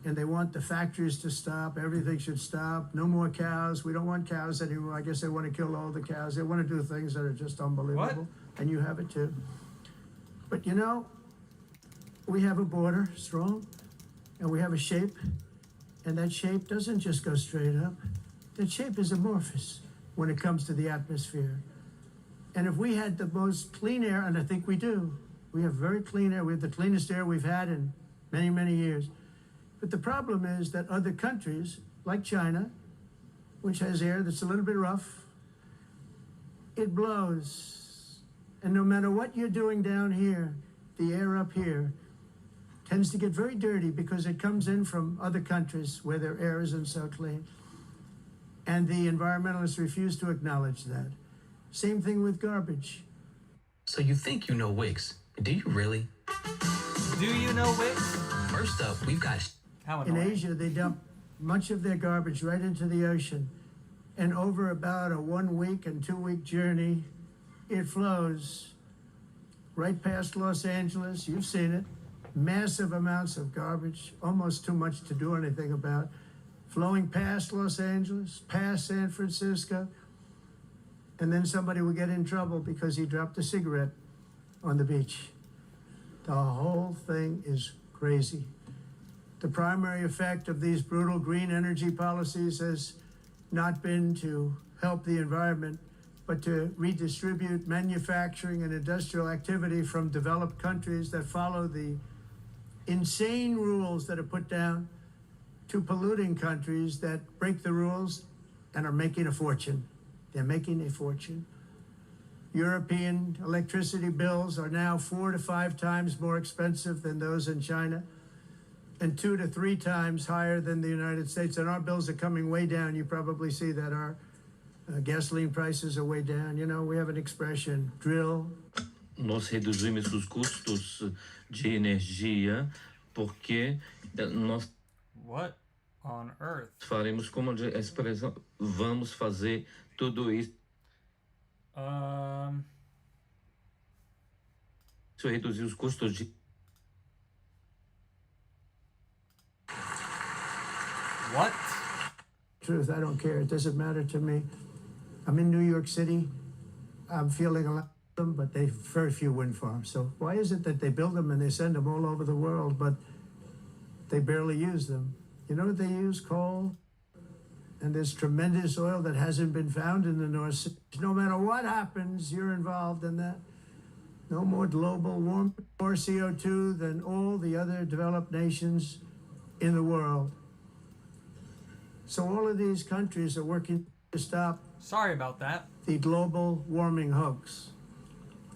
and they want the factories to stop. Everything should stop. No more cows. We don't want cows anymore. I guess they want to kill all the cows. They want to do things that are just unbelievable. What? And you have it too. But you know, we have a border, strong, and we have a shape, and that shape doesn't just go straight up. That shape is amorphous when it comes to the atmosphere. And if we had the most clean air, and I think we do, we have very clean air. We have the cleanest air we've had in many, many years. But the problem is that other countries, like China, which has air that's a little bit rough, it blows. And no matter what you're doing down here, the air up here tends to get very dirty because it comes in from other countries where their air isn't so clean. And the environmentalists refuse to acknowledge that. Same thing with garbage. So you think you know Wix? Do you really? Do you know Wix? First up, we've got... How In annoying. Asia, they dump much of their garbage right into the ocean. And over about a 1 week and 2 week journey, it flows right past Los Angeles. You've seen it. Massive amounts of garbage, almost too much to do anything about. Flowing past Los Angeles, past San Francisco. And then somebody will get in trouble because he dropped a cigarette on the beach. The whole thing is crazy. The primary effect of these brutal green energy policies has not been to help the environment, but to redistribute manufacturing and industrial activity from developed countries that follow the insane rules that are put down to polluting countries that break the rules and are making a fortune. They're making a fortune. European electricity bills are now 4 to 5 times more expensive than those in China, and 2 to 3 times higher than the United States. And our bills are coming way down. You probably see that our gasoline prices are way down. You know, we have an expression, drill. Nós reduzimos os custos de energia porque nós What on earth? faremos como a expressão, vamos fazer tudo isso. Isso reduzir os custos de... What? Truth, I don't care. It doesn't matter to me. I'm in New York City. I'm feeling a lot of them, but they very few wind farms. So why is it that they build them and they send them all over the world, but they barely use them? You know what they use? Coal. And there's tremendous oil that hasn't been found in the North Sea. No matter what happens, you're involved in that. No more global warming, more CO2 than all the other developed nations in the world. So all of these countries are working to stop. Sorry about that. The global warming hoax.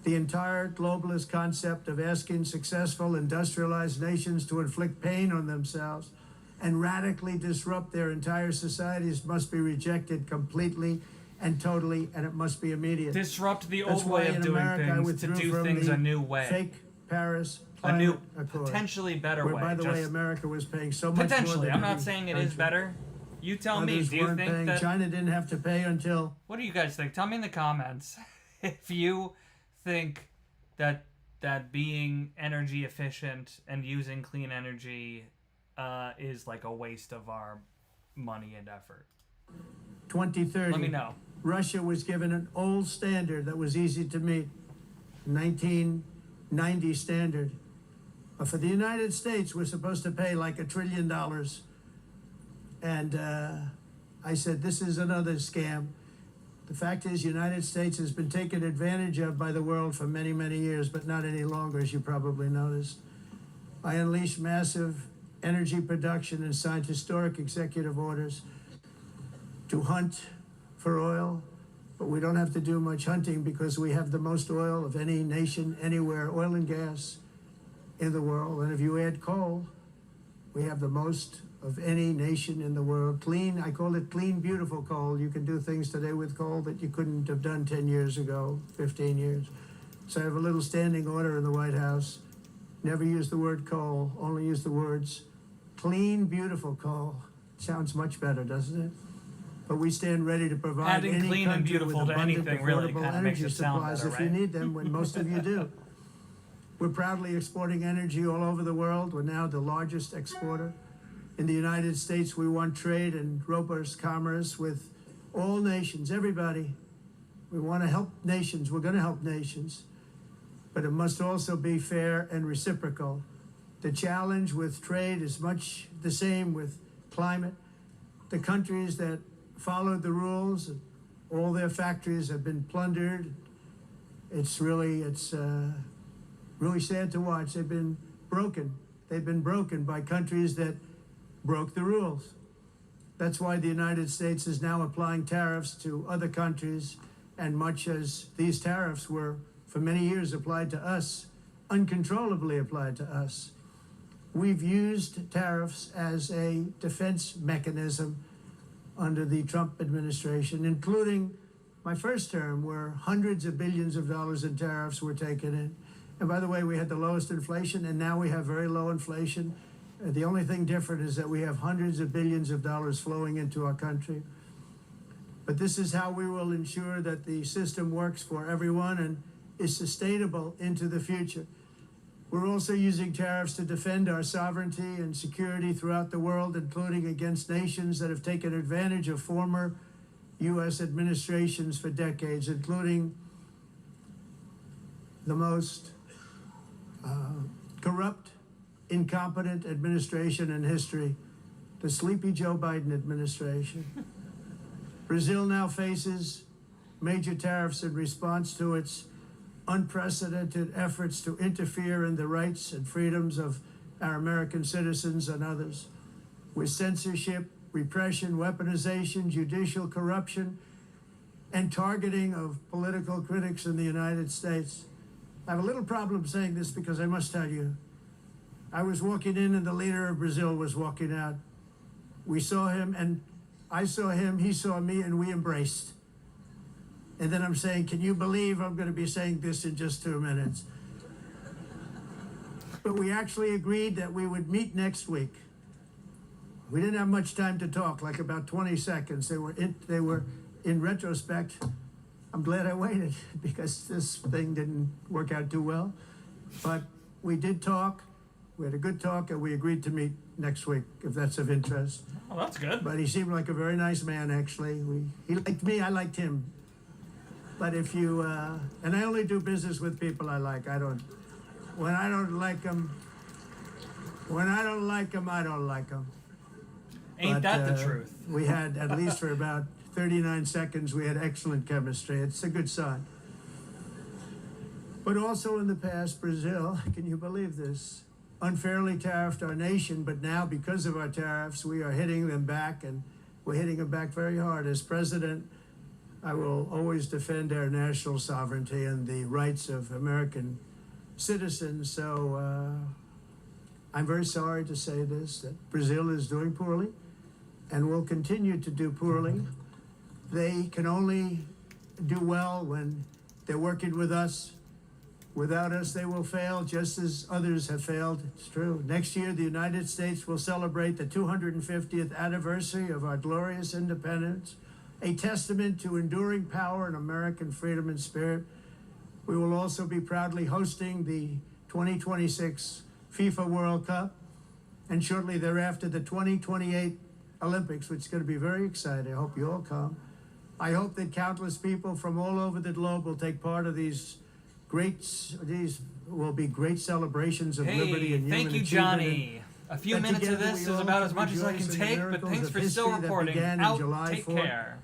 The entire globalist concept of asking successful industrialized nations to inflict pain on themselves and radically disrupt their entire societies must be rejected completely and totally, and it must be immediate. Disrupt the That's old why way of in doing America, I things to withdrew do from things the a new way. Fake Paris A Climate new, Accord, potentially better where, way. by the way, Just America was paying so much more potentially. than I'm not every saying it is country. better. You tell me. Others Do you weren't think paying. that... China didn't have to pay until... What do you guys think? Tell me in the comments if you think that being energy efficient and using clean energy is like a waste of our money and effort. 2030. Let me know. Russia was given an old standard that was easy to meet, 1990 standard. But for the United States, we're supposed to pay like $1 trillion. And I said, this is another scam. The fact is, the United States has been taken advantage of by the world for many, many years, but not any longer, as you probably noticed. I unleashed massive energy production and signed historic executive orders to hunt for oil, but we don't have to do much hunting because we have the most oil of any nation anywhere, oil and gas in the world. And if you add coal, we have the most of any nation in the world. Clean, I call it clean, beautiful coal. You can do things today with coal that you couldn't have done 10 years ago, 15 years. So I have a little standing order in the White House. Never use the word coal, only use the words clean, beautiful coal. Sounds much better, doesn't it? But we stand ready to provide Adding any clean and country beautiful with to abundant, anything really affordable kind of makes energy it sound supplies better, if you right? need them, when most of you do. We're proudly exporting energy all over the world. We're now the largest exporter. In the United States, we want trade and robust commerce with all nations, everybody. We want to help nations. We're going to help nations. But it must also be fair and reciprocal. The challenge with trade is much the same with climate. The countries that followed the rules, all their factories have been plundered. It's really sad to watch. They've been broken. They've been broken by countries that broke the rules. That's why the United States is now applying tariffs to other countries, and much as these tariffs were for many years applied to us, uncontrollably applied to us. We've used tariffs as a defense mechanism under the Trump administration, including my first term, where hundreds of billions of dollars in tariffs were taken in. And by the way, we had the lowest inflation, and now we have very low inflation. The only thing different is that we have hundreds of billions of dollars flowing into our country. But this is how we will ensure that the system works for everyone and is sustainable into the future. We're also using tariffs to defend our sovereignty and security throughout the world, including against nations that have taken advantage of former U.S. administrations for decades, including the most corrupt, incompetent administration in history, the sleepy Joe Biden administration. Brazil now faces major tariffs in response to its unprecedented efforts to interfere in the rights and freedoms of our American citizens and others, with censorship, repression, weaponization, judicial corruption, and targeting of political critics in the United States. I have a little problem saying this because I must tell you, I was walking in and the leader of Brazil was walking out. We saw him and I saw him, he saw me, and we embraced. And then I'm saying, can you believe I'm going to be saying this in just 2 minutes? But we actually agreed that we would meet next week. We didn't have much time to talk, like about 20 seconds. They were in retrospect, I'm glad I waited because this thing didn't work out too well. But we did talk. We had a good talk, and we agreed to meet next week, if that's of interest. Oh, that's good. But he seemed like a very nice man, actually. He liked me, I liked him. But if you, and I only do business with people I like. When I don't like them, I don't like them. Ain't that the truth? We had, at least for about 39 seconds, we had excellent chemistry. It's a good sign. But also in the past, Brazil, can you believe this, unfairly tariffed our nation, but now because of our tariffs, we are hitting them back, and we're hitting them back very hard. As president, I will always defend our national sovereignty and the rights of American citizens. So I'm very sorry to say this, that Brazil is doing poorly and will continue to do poorly. They can only do well when they're working with us. Without us, they will fail, just as others have failed. It's true. Next year, the United States will celebrate the 250th anniversary of our glorious independence, a testament to enduring power and American freedom and spirit. We will also be proudly hosting the 2026 FIFA World Cup, and shortly thereafter, the 2028 Olympics, which is going to be very exciting. I hope you all come. I hope that countless people from all over the globe will take part of these will be great celebrations of liberty and human thank you, achievement. Johnny. A few minutes of this is about as much as I can take, but thanks for still reporting. Out. Take care.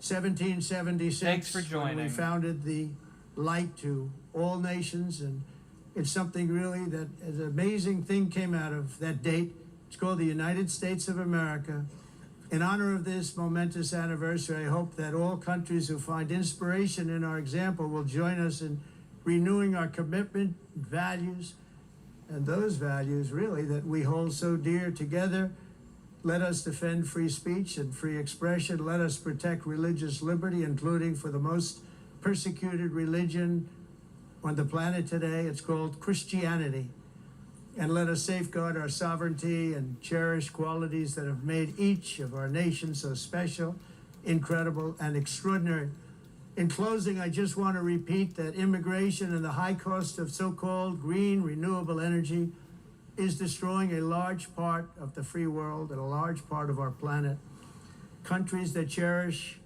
1776. Thanks for joining. When we founded the light to all nations, and it's something really that an amazing thing came out of that date. It's called the United States of America. In honor of this momentous anniversary, I hope that all countries who find inspiration in our example will join us in renewing our commitment, values, and those values really that we hold so dear together. Let us defend free speech and free expression. Let us protect religious liberty, including for the most persecuted religion on the planet today. It's called Christianity. And let us safeguard our sovereignty and cherish qualities that have made each of our nations so special, incredible, and extraordinary. In closing, I just want to repeat that immigration and the high cost of so-called green renewable energy is destroying a large part of the free world and a large part of our planet. Countries that cherish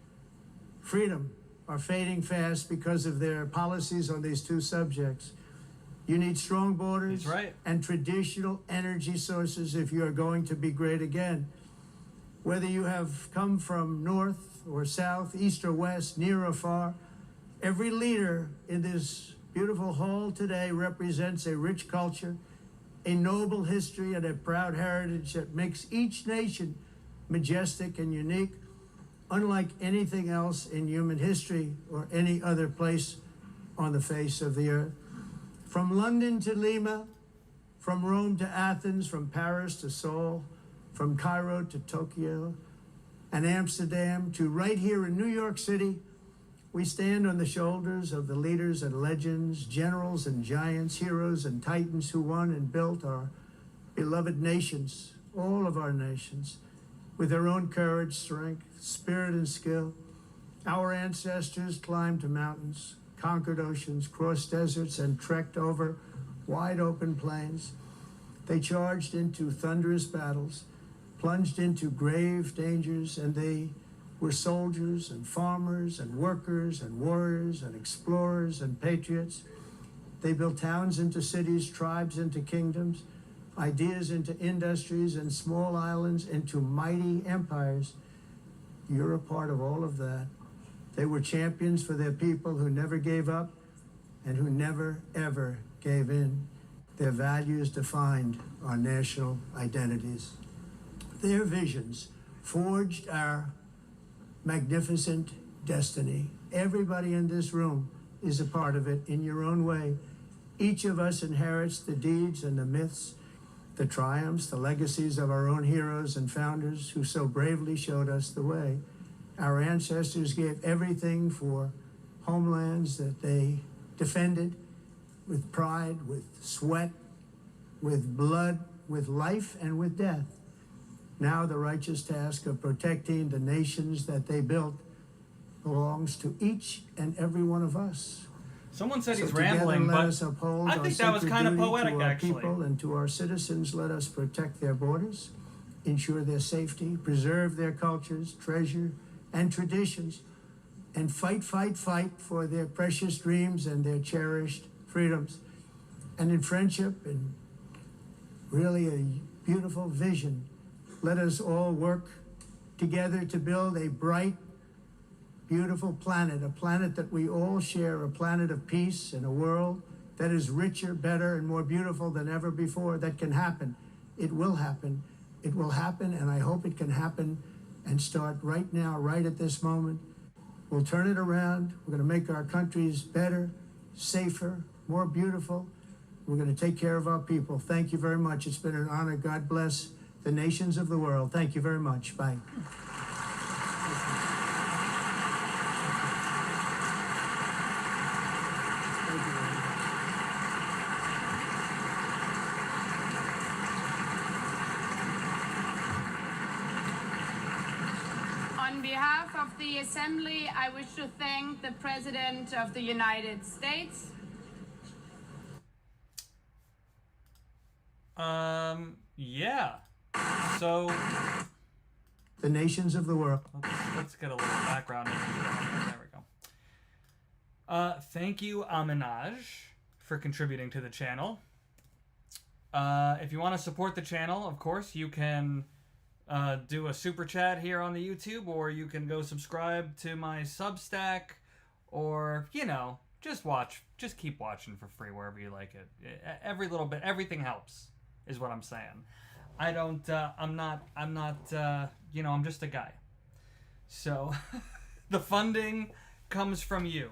freedom are fading fast because of their policies on these two subjects. You need strong borders and traditional energy sources if you are going to be great again. Whether you have come from north or south, east or west, near or far, every leader in this beautiful hall today represents a rich culture, a noble history, and a proud heritage that makes each nation majestic and unique, unlike anything else in human history or any other place on the face of the earth. From London to Lima, from Rome to Athens, from Paris to Seoul, from Cairo to Tokyo and Amsterdam to right here in New York City, we stand on the shoulders of the leaders and legends, generals and giants, heroes and titans who won and built our beloved nations, all of our nations, with their own courage, strength, spirit, and skill. Our ancestors climbed mountains, conquered oceans, crossed deserts, and trekked over wide open plains. They charged into thunderous battles, plunged into grave dangers, and they were soldiers and farmers and workers and warriors and explorers and patriots. They built towns into cities, tribes into kingdoms, ideas into industries, and small islands into mighty empires. You're a part of all of that. They were champions for their people who never gave up and who never, ever gave in. Their values defined our national identities. Their visions forged our magnificent destiny. Everybody in this room is a part of it in your own way. Each of us inherits the deeds and the myths, the triumphs, the legacies of our own heroes and founders who so bravely showed us the way. Our ancestors gave everything for homelands that they defended with pride, with sweat, with blood, with life, and with death. Now the righteous task of protecting the nations that they built belongs to each and every one of us. Someone said he's together, rambling, let but us uphold I our think that was sacred kind of duty poetic, to our actually. people and to our citizens. Let us protect their borders, ensure their safety, preserve their cultures, treasure, and traditions, and fight for their precious dreams and their cherished freedoms. And in friendship and really a beautiful vision, let us all work together to build a bright, beautiful planet, a planet that we all share, a planet of peace and a world that is richer, better, and more beautiful than ever before. That can happen. It will happen. It will happen, and I hope it can happen and start right now, right at this moment. We'll turn it around. We're going to make our countries better, safer, more beautiful. We're going to take care of our people. Thank you very much. It's been an honor. God bless the nations of the world. Thank you very much. Bye. On behalf of the Assembly, I wish to thank the President of the United States. Yeah. So the nations of the world. Let's get a little background. There we go. Thank you, Aminaj, for contributing to the channel. If you want to support the channel, of course, you can do a super chat here on the YouTube, or you can go subscribe to my Substack, or, you know, just watch. Just keep watching for free wherever you like it. Every little bit, everything helps, is what I'm saying. I'm not, you know, I'm just a guy. So, the funding comes from you.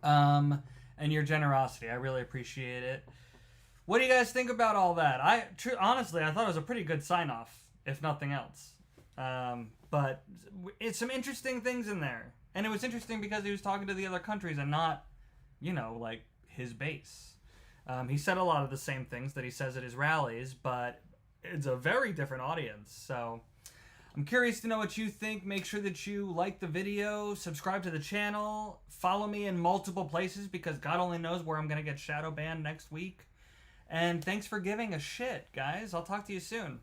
And your generosity. I really appreciate it. What do you guys think about all that? Honestly, I thought it was a pretty good sign-off, if nothing else. But it's some interesting things in there. And it was interesting because he was talking to the other countries and not, you know, like, his base. He said a lot of the same things that he says at his rallies, but it's a very different audience. So I'm curious to know what you think. Make sure that you like the video, subscribe to the channel, follow me in multiple places because God only knows where I'm going to get shadow banned next week. And thanks for giving a shit, guys. I'll talk to you soon.